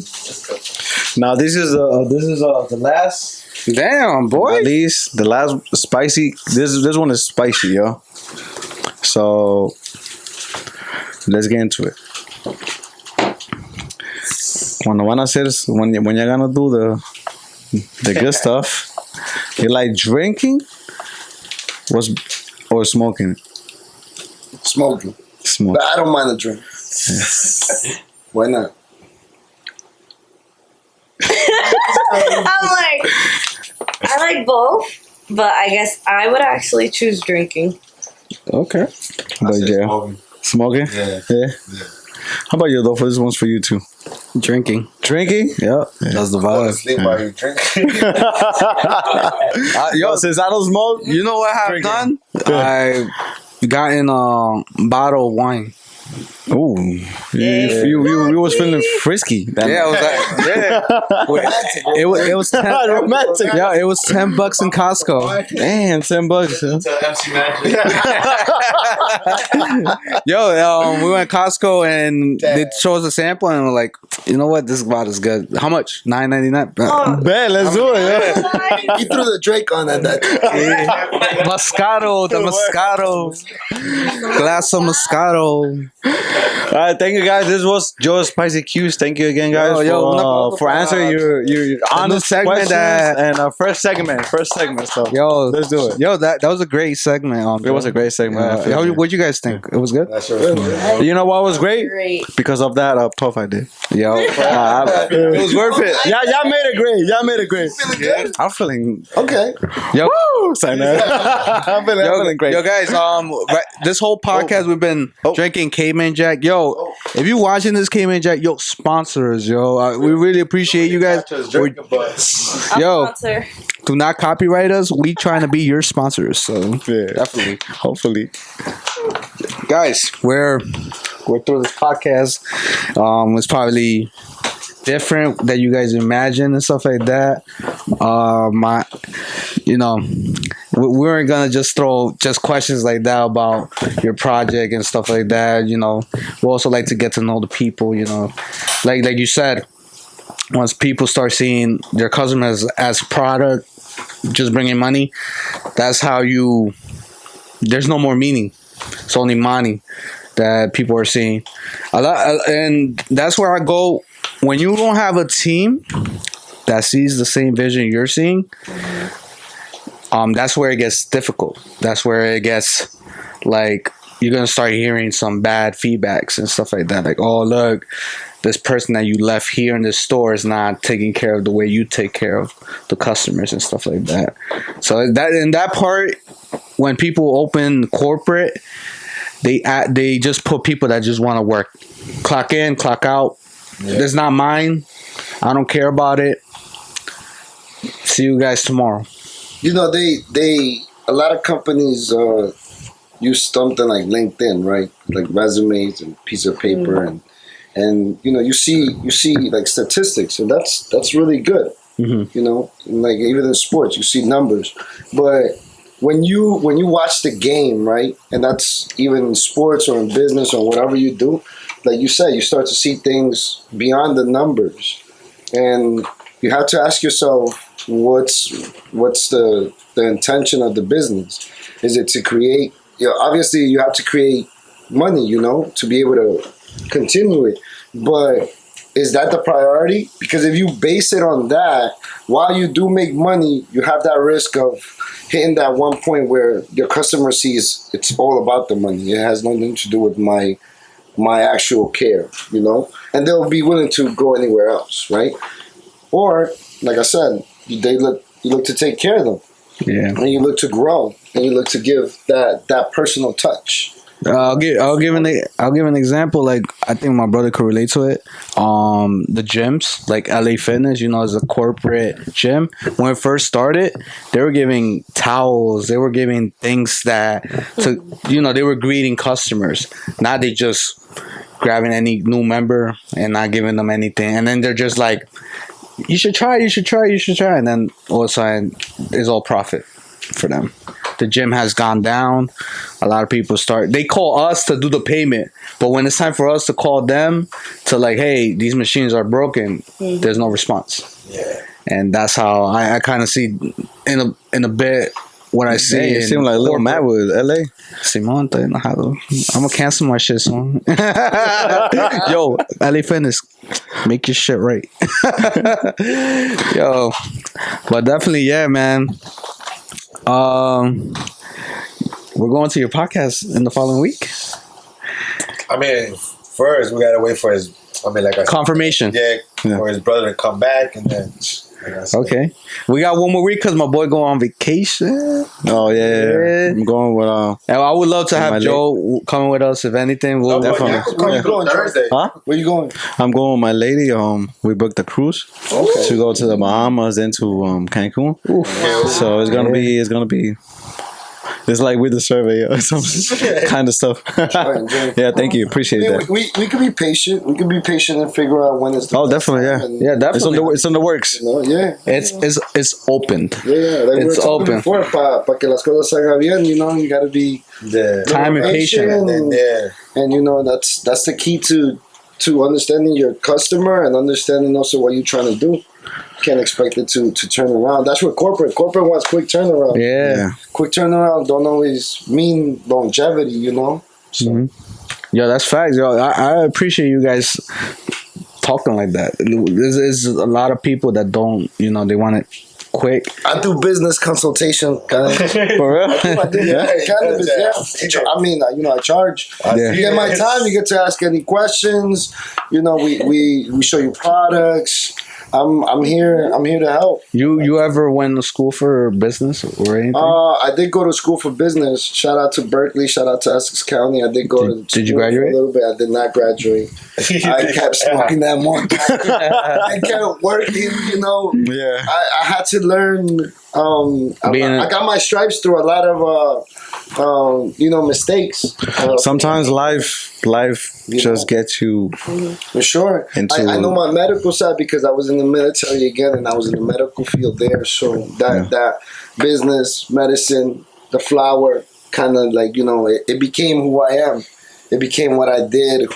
Now this is the last. Damn, boy. At least the last spicy. This one is spicy, yo. So let's get into it. When you're gonna do the good stuff, you like drinking, or smoking? Smoking. Smoke. But I don't mind a drink. Why not? I'm like, I like both, but I guess I would actually choose drinking. Okay. But yeah. Smoking? Yeah. How about you, though? This one's for you, too. Drinking. Drinking? Yep. That's the Fall vibe. asleep while you drink. Yo, since I don't smoke, You know what I've Drinking. done? I've gotten a bottle of wine. ooh, you was feeling frisky. That Yeah, it was like, it was 10. Romantic. Yeah, it was $10 in Costco. Damn, $10. Huh? Tell MC Magic. Yo, we went to Costco and they chose a sample and we're like, you know what, this bottle's good. How much? $9.99. Bet, let's do it. Yeah. He threw the Drake on at that. Moscato, the Moscato, glass of Moscato. All right, thank you guys. This was Joe's Spicy Q's. Thank you again, guys, for answering your honest segment questions that- and first segment. So Yo, let's do it. Yo, that was a great segment. It was a great segment. What'd you guys think? It was good. That's right. You know what was great? Great. Because of that puff I did. Yo, It was worth it. Y'all made it great. I'm feeling. Okay. Yo, Sign that. I'm feeling great. Yo, guys, this whole podcast we've been drinking Cayman Jack. Yo, if you're watching this Cayman Jack, yo, sponsors, yo, we really appreciate you guys. Yo, Sponsor. do not copyright us. We trying to be your sponsors, so Yeah. definitely, Hopefully. guys, we're through this podcast. It's probably different that you guys imagine and stuff like that. We weren't gonna just throw just questions like that about your project and stuff like that. We also like to get to know the people. Like you said, once people start seeing their customers as product, just bringing money, that's how there's no more meaning. It's only money that people are seeing a lot, and that's where I go. When you don't have a team that sees the same vision you're seeing, that's where it gets difficult. That's where it gets like you're gonna start hearing some bad feedbacks and stuff like that. Like, oh, look, this person that you left here in this store is not taking care of the way you take care of the customers and stuff like that. So that in that part, when people open corporate, they just put people that just want to work, clock in, clock out. Yeah. It's not mine. I don't care about it. See you guys tomorrow. They a lot of companies use something like LinkedIn, right? Like resumes and piece of paper, and you see like statistics, and that's really good. Mm-hmm. Like even in sports, you see numbers, but when you watch the game, right, and that's even in sports or in business or whatever you do, like you said, you start to see things beyond the numbers, and you have to ask yourself, what's the intention of the business? Is it to create? Obviously, you have to create money, to be able to continue it, but is that the priority? Because if you base it on that, while you do make money, you have that risk of hitting that one point where your customer sees it's all about the money. It has nothing to do with my actual care, and they'll be willing to go anywhere else, right? Or, like I said, you look to take care of them, and you look to grow, and you look to give that personal touch. I'll give an example. Like, I think my brother could relate to it. The gyms, like LA Fitness, is a corporate gym. When it first started, they were giving towels. They were giving things they were greeting customers. Now they just grabbing any new member and not giving them anything. And then they're just like, you should try. And then all of a sudden, it's all profit for them. The gym has gone down. A lot of people they call us to do the payment, but when it's time for us to call them to like, hey, these machines are broken, there's no response. Yeah. And that's how I kind of see in a bit what I see. You seem like a little mad with LA. Simon, I'm gonna cancel my shit soon. Yo, LA Fitness, make your shit right. Yo, but definitely, yeah, man. We're going to your podcast in the following week. I mean, first we gotta wait for his. Like I said, confirmation. for his brother to come back, and then Okay. We got one more week because my boy go on vacation. Oh yeah. I'm going with And I would love to my have lady. Joe coming with us. If anything, we'll definitely. Where you going, Thursday. Huh? Where you going? I'm going with my lady. We booked a cruise to go to the Bahamas and to Cancun. So it's gonna be it's like with the survey or some kind of stuff. Enjoy. Yeah, thank you. Appreciate that. We could be patient. We could be patient and figure out when it's the Oh, best definitely, yeah. time and, Yeah, definitely. It's on the works. you know, yeah. It's opened. Yeah, like we were It's talking open. before, para que las cosas salgan bien, you know, you gotta be Yeah. Time and patient, patience. Yeah. and you know that's the key to understanding your customer and understanding also what you're trying to do. Can't expect it to turn around. That's what corporate wants quick turnaround. Yeah. Quick turnaround don't always mean longevity, you know. So Yo, that's facts. Yo, I appreciate you guys talking like that. There's a lot of people that don't, they want it quick. I do business consultation, kind of. For real? I do cannabis, yeah. I mean, I charge. Yeah. You get my time. You get to ask any questions. You know, we show you products. I'm here to help. You ever went to school for business or anything? I did go to school for business. Shout out to Berkeley. Shout out to Essex County. I did go to school Did you for graduate? a little bit. I did not graduate. I kept smoking that month. I kept working. You know. Yeah. I had to learn. I got my stripes through a lot of mistakes. Sometimes life just gets you For sure. I know my medical side because I was in the military again, and I was in the medical field there. So that business, medicine, the flower, kind of like it became who I am. It became what I did.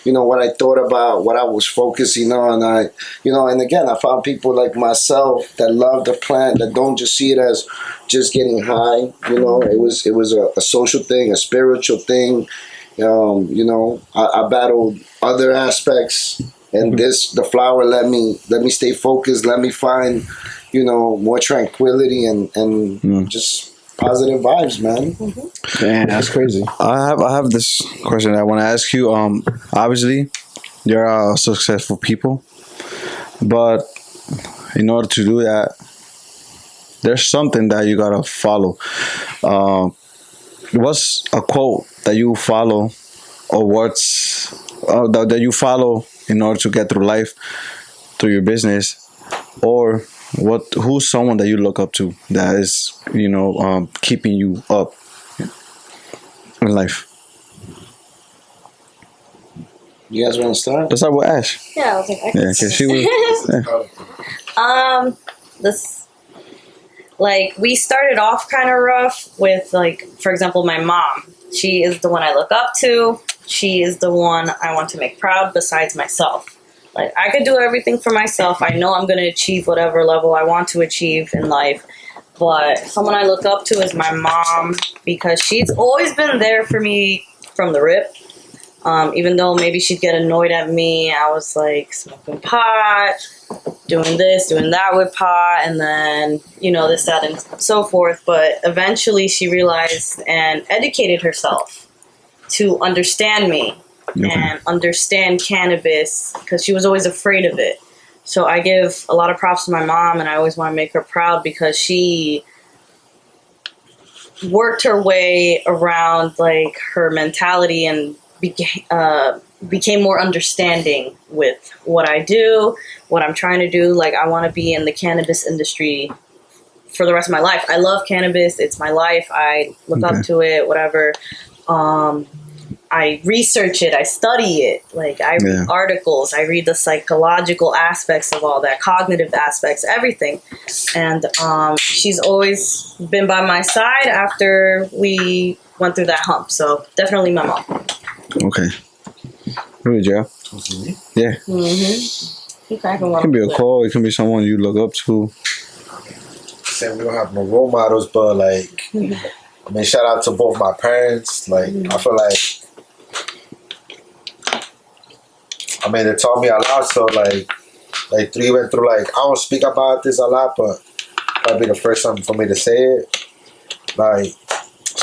What I thought about, what I was focusing on. And again, I found people like myself that love the plant, that don't just see it as just getting high. It was a social thing, a spiritual thing. I battled other aspects, and the flower let me stay focused, let me find, more tranquility and just positive vibes, man. Man, that's crazy. I have this question I want to ask you. Obviously, you're successful people, but in order to do that, there's something that you gotta follow. What's a quote that you follow, or what's that you follow in order to get through life, through your business, or who's someone that you look up to that is keeping you up in life? You guys want to start? Let's start with Ash. Yeah, I was like, I can Yeah, because she was. this we started off kind of rough with for example, my mom. She is the one I look up to. She is the one I want to make proud besides myself. I could do everything for myself. I know I'm going to achieve whatever level I want to achieve in life. But someone I look up to is my mom, because she's always been there for me from the rip. Even though maybe she'd get annoyed at me, I was smoking pot, doing this, doing that with pot, and then, this, that, and so forth. But eventually she realized and educated herself to understand me and understand cannabis, because she was always afraid of it. So I give a lot of props to my mom, and I always want to make her proud because she worked her way around her mentality and became more understanding with what I do, what I'm trying to do. I want to be in the cannabis industry for the rest of my life. I love cannabis. It's my life. I look up to it, whatever. I research it. I study it. I read articles. I read the psychological aspects of all that, cognitive aspects, everything. And she's always been by my side after we went through that hump. So definitely my mom. Okay. Who is Joe? Yeah. Mm-hmm. It can be a call. It can be someone you look up to. Saying we don't have no role models, but shout out to both my parents. I feel they taught me a lot. So even through I don't speak about this a lot, but that'd be the first time for me to say it.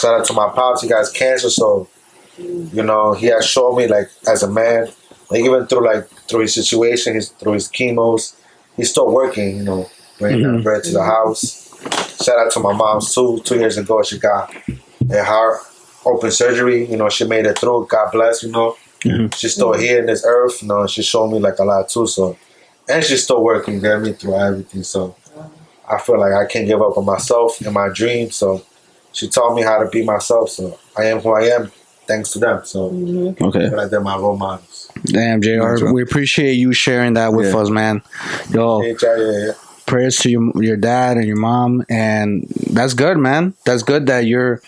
Shout out to my pops. He got cancer, so he has shown me as a man, even through his situation, through his chemos, he's still working. bringing that bread to the house. Shout out to my mom too. 2 years ago, she got a heart open surgery. You know, she made it through. God bless. You know, she's still here in this earth. You know, she showed me like a lot too. So, and she's still working, get me through everything. So, I feel like I can't give up on myself and my dreams. So, she taught me how to be myself. So, I am who I am thanks to them. So, Okay. I feel like they're my role models. Damn, JR, we appreciate you sharing that with us, man. Yo, Yeah. prayers to your dad and your mom, and that's good, man. That's good that you're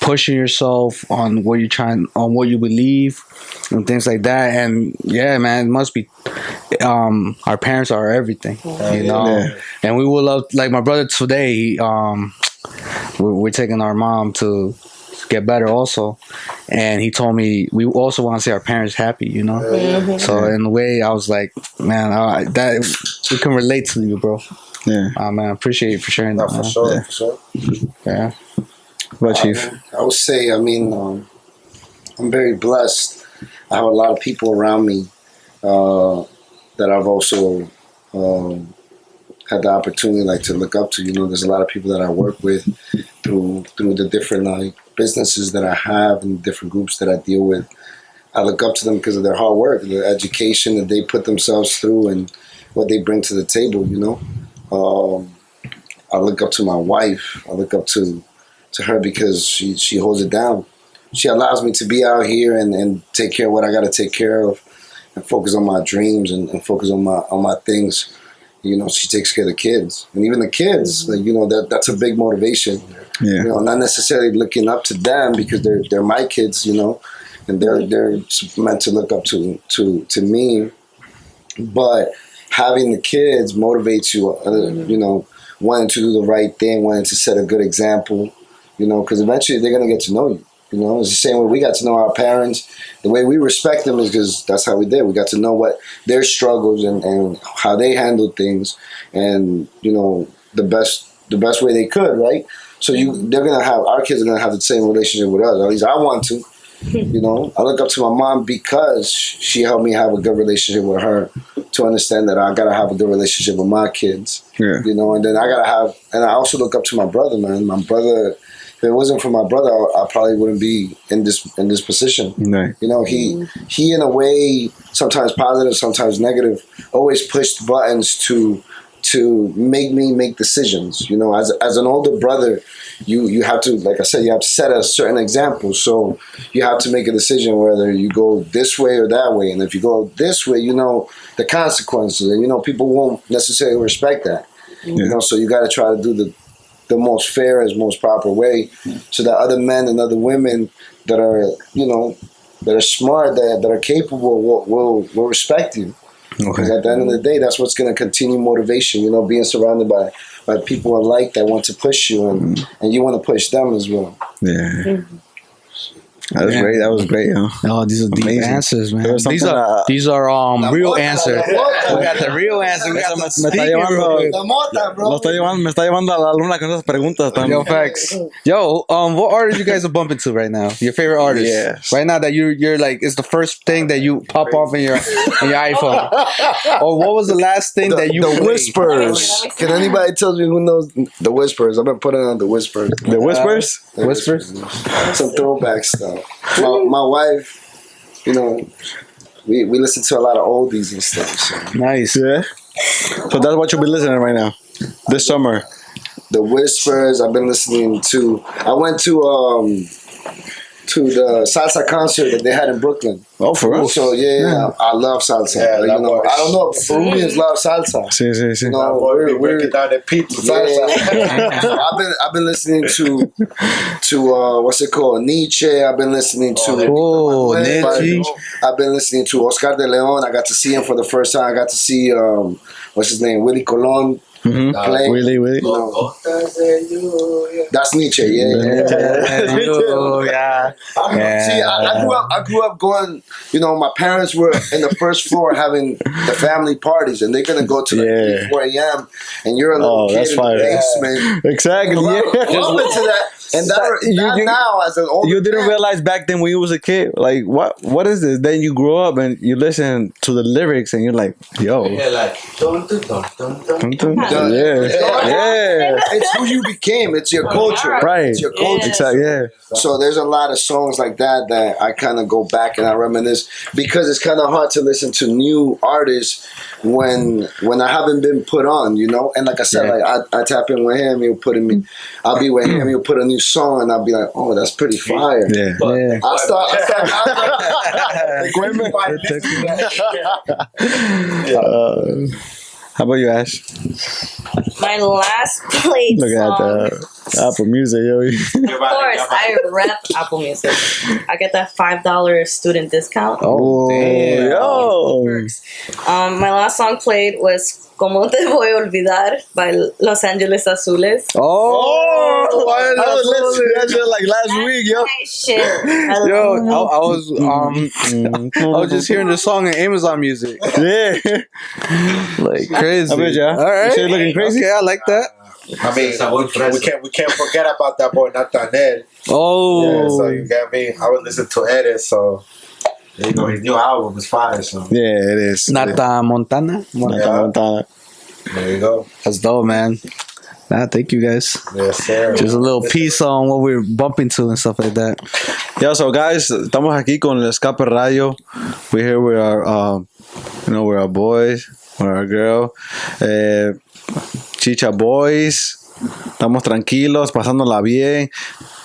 pushing yourself on what you believe and things like that. And yeah, man, it must be our parents are everything, you know. And we will love, like my brother today. We're taking our mom to get better also, and he told me we also want to see our parents happy, you know. So in a way, I was like, man, that we can relate to you, bro. Yeah. Man, I appreciate you for sharing that. For Man. sure, for sure. Yeah. What, Chief? I would say, I mean, I'm very blessed. I have a lot of people around me that I've also had the opportunity like to look up to. You know, there's a lot of people that I work with through the different businesses that I have and different groups that I deal with. I look up to them because of their hard work, the education that they put themselves through, and what they bring to the table. You know, I look up to my wife. I look up to her because she holds it down. She allows me to be out here and take care of what I got to take care of, and focus on my dreams and focus on my things. You know, she takes care of the kids, and even the kids. Like, you know, that's a big motivation. Yeah. You know, not necessarily looking up to them because they're my kids. You know, and they're meant to look up to me. But having the kids motivates you. You know, wanting to do the right thing, wanting to set a good example. You know, because eventually they're gonna get to know you. You know, it's the same way we got to know our parents. The way we respect them is because that's how we did. We got to know what their struggles and how they handled things, and you know the best way they could, right? So our kids are gonna have the same relationship with us. At least I want to. You know, I look up to my mom because she helped me have a good relationship with her, to understand that I gotta have a good relationship with my kids. Yeah. You know, and then and I also look up to my brother, man. My brother. If it wasn't for my brother, I probably wouldn't be in this position. Right. You know, he in a way, sometimes positive, sometimes negative, always pushed buttons to make me make decisions. You know, as an older brother, you have to, like I said, you have to set a certain example. So you have to make a decision whether you go this way or that way. And if you go this way, you know the consequences, and you know people won't necessarily respect that. Yeah. You know, so you got to try to do the most fair, most proper way, so that other men and other women that are, you know, that are smart, that are capable, will respect you. Because at the end of the day, that's what's going to continue motivation. You know, being surrounded by people alike that want to push you, and you want to push them as well. Yeah. That was great. That was great, huh? Oh, these are deep answers, man. These are real answers. We got the real answer. We got me está llevando a la luna con esas preguntas también. Yo, facts. Yo, what artist you guys are bumping to right now? Your favorite artist? Yes. Right now that you're like, it's the first thing that you pop off in your iPhone. Or what was the last thing that you The played? Whispers. Can anybody tell me who knows the Whispers? I've been putting on the Whispers. The Whispers? The Whispers? Some throwback stuff. My wife, you know, we listen to a lot of oldies and stuff. So. Nice. Yeah. So that's what you'll be listening right now, this summer. The Whispers. I've been listening to. I went to the salsa concert that they had in Brooklyn. Oh, for real? So yeah, I love salsa. Yeah, you know, I don't know if Peruvians love salsa. Sí, sí, sí. You know, we're down the pizza salsa. So I've been listening to what's it called, Nietzsche. I've been listening to Nietzsche. I've been listening to Oscar de Leon. I got to see him for the first time. I got to see what's his name, Willie Colon. play. Really? You know, that's Nietzsche. Yeah. See, I grew up going. You know, my parents were in the first floor having the family parties, and they're gonna go to like 3, 4 a.m. and you're a little kid in the basement. Exactly. Just into that. And that now, as an older You didn't man, realize back then when you was a kid, like what is this? Then you grow up and you listen to the lyrics and you're like, yo, Yeah, like dun, dun, dun, dun, dun. yeah. it's who you became. It's your culture, Right. It's your culture. Exactly. Yeah. So there's a lot of songs like that I kind of go back and I reminisce because it's kind of hard to listen to new artists when I haven't been put on, you know. And like I said, like I tap in with him, he'll put in me. I'll be with him, he'll put a new song, and I'll be like, oh, that's pretty fire. Yeah. Yeah. I'll start. How about you, Ash? My last played Look at song. that Apple Music, yo. Of course, I rep Apple Music. I get that $5 student discount. Oh, damn. Yo. My last song played was "Cómo te voy a olvidar" by Los Angeles Azules. Oh, I was listening to that shit like last week, yo. Shit. I was just hearing the song on Amazon Music. Yeah. Like crazy. I bet ya. All right. Shit looking crazy. Okay, I like that. I mean, we can't forget about that boy Nathaniel. Oh. Yeah, so you got me. I would listen to Edit, so you know his new album is fire. So Yeah, it is. Nata Montana. Montana. there you go. That's dope, man. Nah, thank you guys. Yes, sir. Just a little piece on what we're bumping to and stuff like that. Yeah, so guys, estamos aquí con el Escape Radio. We're here with our, with our boys, with our girl. Chicha Boys. Estamos tranquilos, pasándola bien.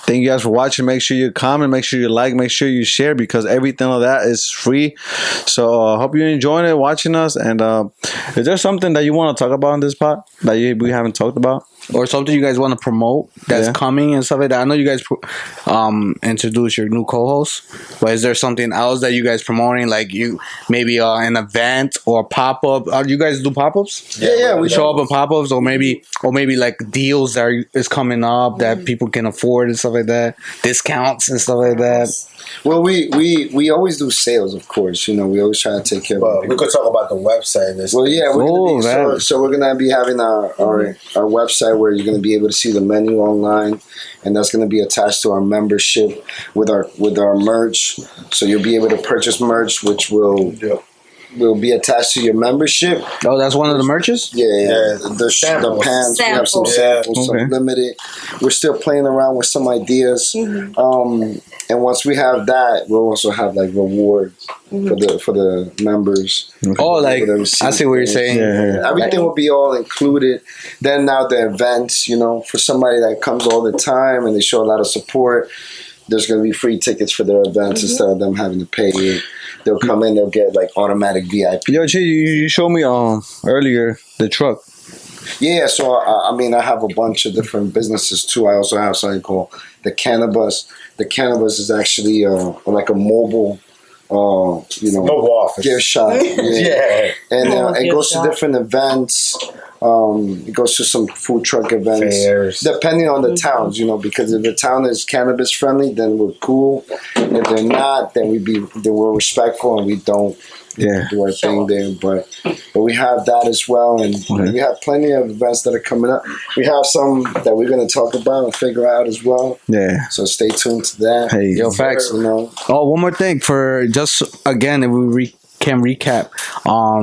Thank you guys for watching. Make sure you comment, make sure you like, make sure you share because everything of that is free. So hope you're enjoying it, watching us. And is there something that you want to talk about on this pod that we haven't talked about? Or something you guys want to promote that's coming and stuff like that. I know you guys introduced your new co-host, but is there something else that you guys promoting? Like you maybe an event or a pop-up? You guys do pop-ups? Yeah, we show up in pop-ups or maybe like deals that is coming up that people can afford and stuff like that, discounts and stuff like that. Well, we always do sales, of course. You know, we always try to take care of. We could talk about the website. Well, yeah, we're gonna be having our website where you're gonna be able to see the menu online, and that's gonna be attached to our membership with our merch. So you'll be able to purchase merch, which will be attached to your membership. Oh, that's one of the merches? Yeah. The pants, we have some samples, some limited. We're still playing around with some ideas. And once we have that, we'll also have like rewards for the members. Oh, like I see what you're saying. Yeah. Everything will be all included. Then now the events, you know, for somebody that comes all the time and they show a lot of support, there's going to be free tickets for their events instead of them having to pay it. They'll come in, they'll get like automatic VIP. Yo, Chi, you showed me earlier the truck. Yeah, so I mean, I have a bunch of different businesses too. I also have something called the Cannabis. The Cannabis is actually like a mobile, mobile office gift shop. Yeah. And it goes to different events. It goes to some food truck events, fairs, depending on the towns, you know. Because if the town is cannabis friendly, then we're cool. If they're not, then we're respectful and we don't do our thing there. But we have that as well, and we have plenty of events that are coming up. We have some that we're going to talk about and figure out as well. Yeah. So stay tuned to that. Hey, yo, facts. You know. Oh, one more thing for just again, if we can recap,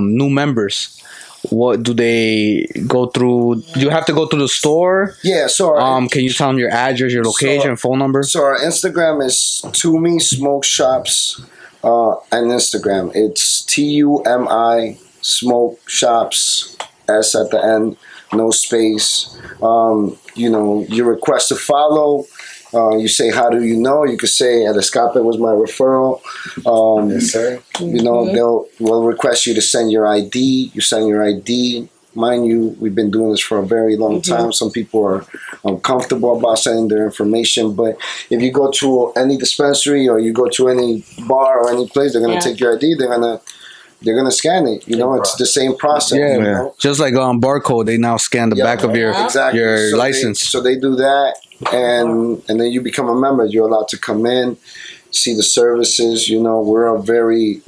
new members. What do they go through? Do you have to go through the store? Yeah. So can you tell them your address, your location, phone number? So our Instagram is Tumi Smoke Shops. And Instagram, it's TUMI Smoke Shops, S at the end, no space. You request to follow. You say, how do you know? You could say, El Escape was my referral. Yes, sir. We'll request you to send your ID. You send your ID. Mind you, we've been doing this for a very long time. Some people are uncomfortable about sending their information, but if you go to any dispensary or you go to any bar or any place, they're going to take your ID. They're going to they're gonna scan it. You know, it's the same process. Yeah, you know? just like on barcode, they now scan the back of your your license. So they do that, and then you become a member. You're allowed to come in, see the services. You know, we're very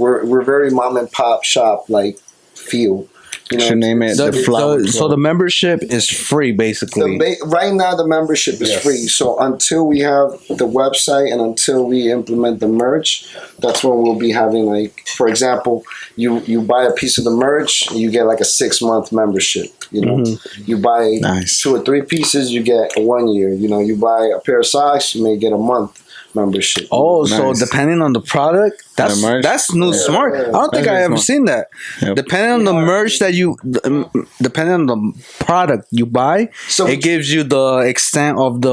mom and pop shop like feel. You know, Should name it the Flower so the membership is free, basically. Right now, the membership is free. So until we have the website and until we implement the merch, that's when we'll be having, like, for example, you buy a piece of the merch, you get like a 6-month membership. You know, you buy 2 or 3 pieces, you get a 1 year. You know, you buy a pair of socks, you may get a month membership. Oh, so depending on the product, that's new smart. I don't think I ever seen that. Depending on the merch that depending on the product you buy, so it gives you the extent of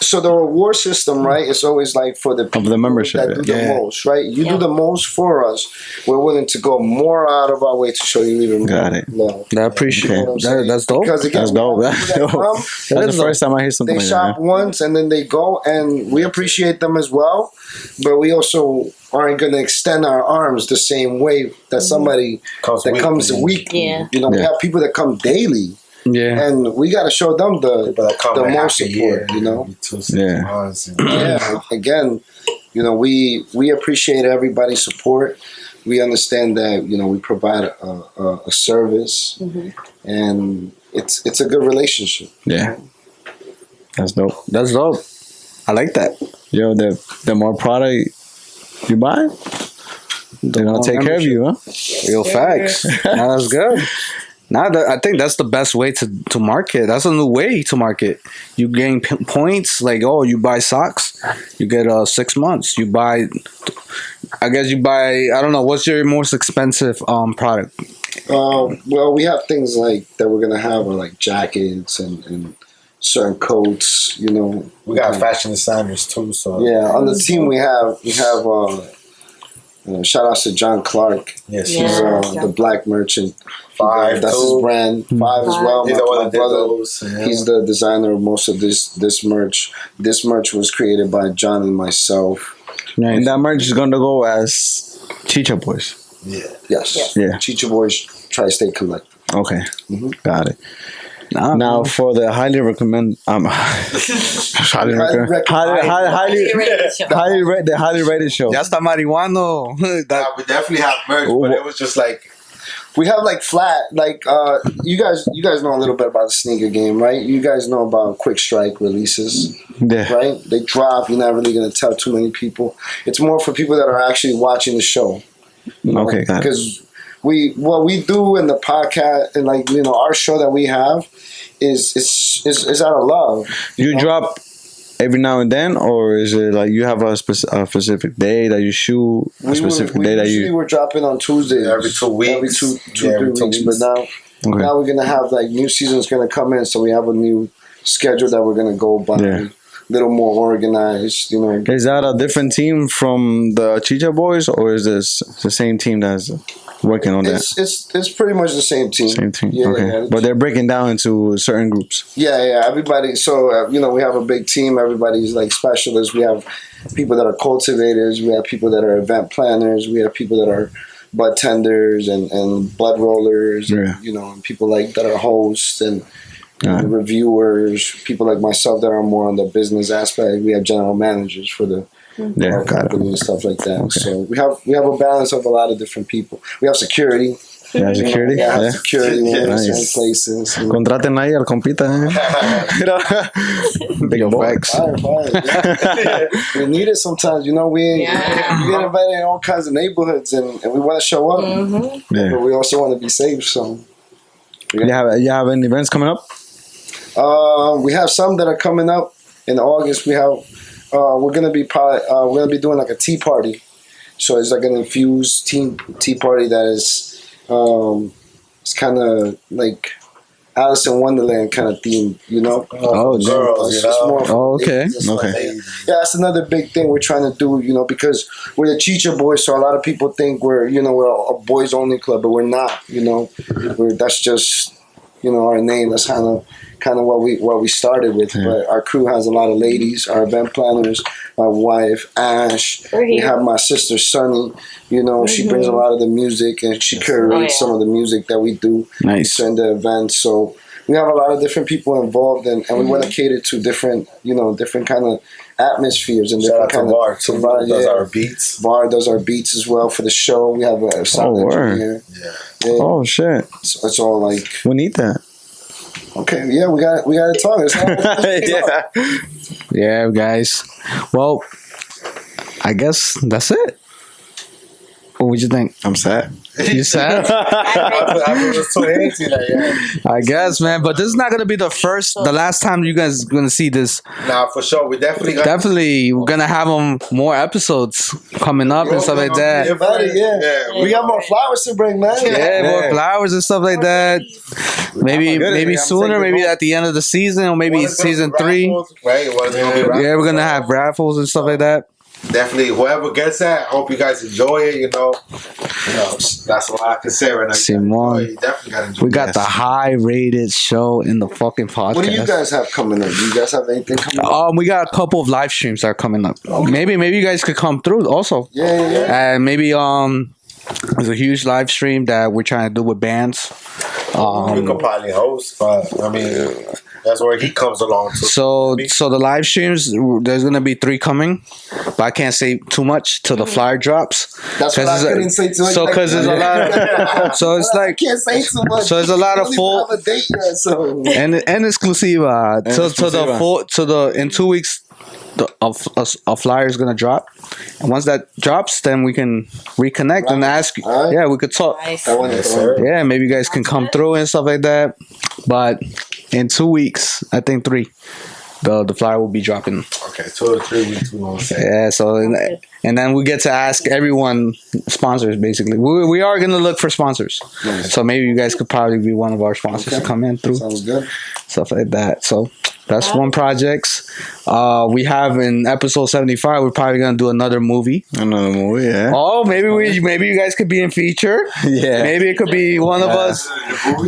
so the reward system, right? It's always like for the people membership that do the most, right? You do the most for us. We're willing to go more out of our way to show you even more love. I appreciate that. That's dope. Because again, that's dope. That's the first time I hear something. They like shop that. once and then they go, and we appreciate them as well. But we also aren't going to extend our arms the same way that somebody that comes weekly. Yeah. You know, we have people that come daily. Yeah. And we got to show them the most support, you know? Yeah. Again, you know, we appreciate everybody's support. We understand that, you know, we provide a service and it's a good relationship. Yeah. That's dope. That's dope. I like that. Yo, the more product you buy, they're gonna take care of you, huh? Real facts. That's good. I think that's the best way to market. That's a new way to market. You gain points, like, oh, you buy socks, you get 6 months. You buy, I guess you buy, I don't know, what's your most expensive product? Well, we have things like that we're gonna have are like jackets and certain coats, you know. We got fashion designers too, so yeah. On the team we have shout out to John Clark. Yes, he's the black merchant. Five, that's his brand. 5 as well. He's my brother. He's the designer of most of this merch. This merch was created by John and myself. Nice. And that merch is gonna go as Chicha Boys. Yeah. Yes. Yeah. Chicha Boys Tri-State Collective. Okay. Got it. Now for the highly recommend, highly rated show. Ya está marihuano. We definitely have merch, but it was just like we have like flat, like you guys know a little bit about the sneaker game, right? You guys know about quick strike releases, right? They drop. You're not really gonna tell too many people. It's more for people that are actually watching the show. You know? Okay, got it. Because what we do in the podcast and like, you know, our show that we have is out of love. You drop every now and then, or is it like you have a specific day that you shoot? We're dropping on Tuesdays every 2 weeks, every two 3 weeks. But now we're gonna have like new season's gonna come in, so we have a new schedule that we're gonna go by. Yeah. Little more organized, you know. Is that a different team from the Chicha Boys, or is this the same team that's working on that? It's pretty much the same team. Same team. Yeah, okay. Yeah. But they're breaking down into certain groups. Yeah. Everybody. So you know, we have a big team. Everybody's like specialists. We have people that are cultivators. We have people that are event planners. We have people that are bud tenders and bud rollers. Yeah. And, you know, and people like that are hosts and reviewers. People like myself that are more on the business aspect. We have general managers for the company and stuff like that. Okay. So we have a balance of a lot of different people. We have security. Yeah, security. Security in certain places. Contraten ahí al compita. Big facts. We need it sometimes. You know, we get invited in all kinds of neighborhoods, and we want to show up, but we also want to be safe. So, you have any events coming up? We have some that are coming up in August. We have we're gonna be doing like a tea party. So it's like an infused tea party that is it's kind of like Alice in Wonderland kind of theme, you know. Girls, okay. Yeah, that's another big thing we're trying to do, you know, because we're the Chicha Boys, so a lot of people think we're a boys only club, but we're not, you know. That's just our name. That's kind of what we started with. But our crew has a lot of ladies. Our event planners, my wife Ash. We have my sister Sunny. She brings a lot of the music and she curates some of the music that we do. Nice. During the event. So we have a lot of different people involved, and we want to cater to different kind of atmospheres and different kind of. Var does our beats. Var does our beats as well for the show. We have a sound engineer. Yeah. Oh shit! So it's all like we need that. Okay, yeah, we got to talk. Yeah, guys. Well, I guess that's it. What would you think? I'm sad. You sad? I was too antsy, I guess, man. But this is not gonna be the last time you guys gonna see this. Nah, for sure. We definitely we're gonna have more episodes coming up and stuff like that. We got more flowers to bring, man. Yeah, more flowers and stuff like that. Maybe sooner, maybe at the end of the season, or maybe season 3. Yeah, we're gonna have raffles and stuff like that. Definitely, whoever gets that, I hope you guys enjoy it. That's all I can say right now. Simon, you definitely gotta enjoy we got the high-rated show in the fucking podcast. What do you guys have coming up? Do you guys have anything coming up? We got a couple of live streams that are coming up. Maybe you guys could come through also. Yeah. And maybe there's a huge live stream that we're trying to do with bands. We could probably host, but I mean, that's where he comes along. So the live streams, there's gonna be 3 coming, but I can't say too much till the flyer drops. That's what I couldn't say too much. So because there's a lot. So it's like I can't say too much. So there's a lot of full have a date yet, so. and exclusiva to the in 2 weeks. A flyer is gonna drop, and once that drops, then we can reconnect and ask. Right. Yeah, we could talk. Nice. Yeah, maybe you guys can come through and stuff like that. But in 2 weeks, I think 3, the flyer will be dropping. Okay, 2 or 3 weeks we gonna say. Yeah, so and then we get to ask everyone sponsors. Basically, we are gonna look for sponsors. Nice. So maybe you guys could probably be one of our sponsors to come in through. Sounds good. Stuff like that. So that's one project. We have in episode 75. We're probably gonna do another movie. Yeah. Oh, maybe you guys could be in feature. Yeah. Maybe it could be one of us.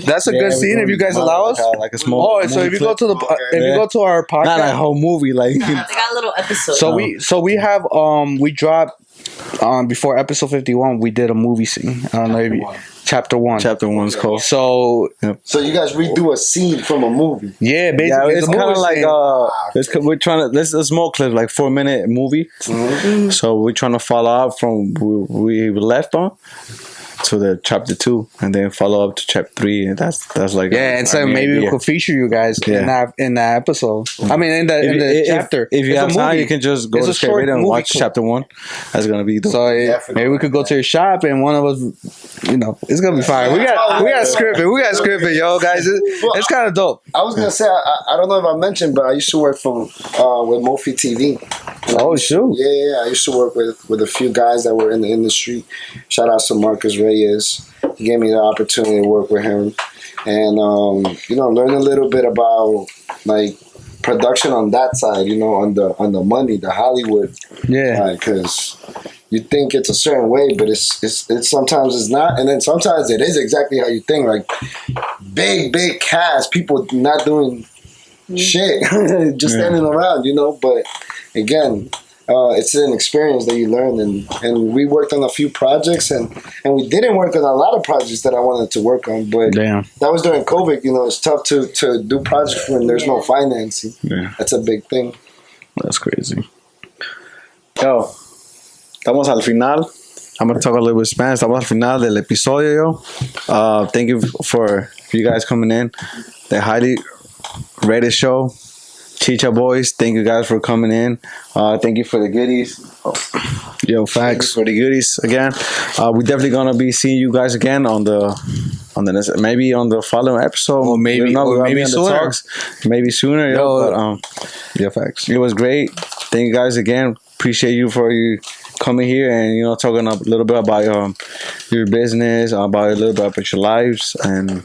That's a good scene if you guys allow us. Like a small. Oh, so if you go to you go to our podcast, not like a whole movie, like. They got a little episode. So we have we dropped before episode 51. We did a movie scene. I don't know if you. Chapter 1. Chapter 1's called. So you guys redo a scene from a movie. Yeah, basically it's kind of like we're trying to. This is a small clip, like 4-minute movie. Mm-hmm. So we're trying to follow up from we left on to the chapter 2, and then follow up to chapter 3, and that's like and so maybe we could feature you guys in that episode. I mean, in the chapter. If you have time, you can just go to Straight Radio and watch chapter 1. That's gonna be dope. So maybe we could go to your shop, and one of us, it's gonna be fire. We got script it. We got script it, yo, guys. It's kind of dope. I was gonna say I don't know if I mentioned, but I used to work with Mofi TV. Oh shoot! Yeah. I used to work with a few guys that were in the industry. Shout out to Marcus Reyes. He gave me the opportunity to work with him, and learn a little bit about like production on that side. On the money, the Hollywood. Yeah. Because you think it's a certain way, but it's sometimes it's not, and then sometimes it is exactly how you think. Like big cast, people not doing shit, just standing around. But again, it's an experience that you learn, and we worked on a few projects, and we didn't work on a lot of projects that I wanted to work on, but that was during COVID. It's tough to do projects when there's no financing. Yeah. That's a big thing. That's crazy. Yo, estamos al final. I'm gonna talk a little bit Spanish. Estamos al final del episodio, yo. Thank you for you guys coming in. The highly rated show. Chicha Boys, thank you guys for coming in. Thank you for the goodies. Yo, facts for the goodies again. We're definitely gonna be seeing you guys again on the next, maybe on the following episode, or maybe sooner. Maybe sooner. Yo, but, facts. It was great. Thank you guys again. Appreciate you for you coming here and talking a little bit about your business, about a little bit about your lives, and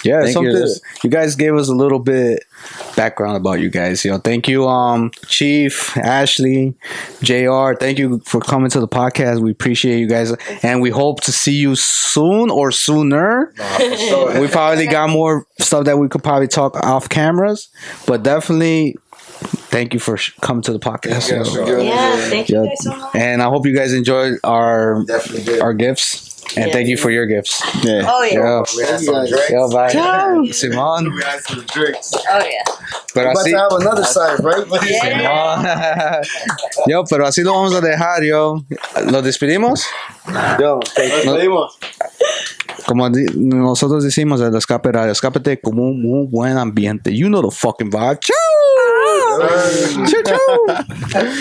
something you guys gave us a little bit background about you guys. Thank you, Chief, Ashley, JR. Thank you for coming to the podcast. We appreciate you guys, and we hope to see you soon or sooner. We probably got more stuff that we could probably talk off cameras, but definitely thank you for coming to the podcast. Thank you guys so much. And I hope you guys enjoyed our gifts. And thank you for your gifts. Yeah. Oh yeah. We had some drinks. Yo, bye. Simón. We had some drinks. Oh yeah. Pero About así, to have another side, right? Yeah. yo, pero así lo vamos a dejar, yo. ¿Lo despedimos? Yo, thank you. Como nosotros decimos, el escape radio, escápate como un buen ambiente. You know the fucking vibe. Chau! Chau, chau!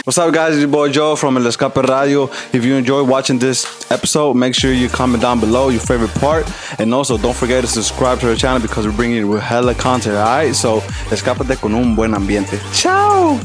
What's up, guys? It's your boy Joe from El Escape Radio. If you enjoyed watching this episode, make sure you comment down below your favorite part. And also, don't forget to subscribe to our channel because we're bringing you hella content, alright? So, escápate con un buen ambiente. Ciao!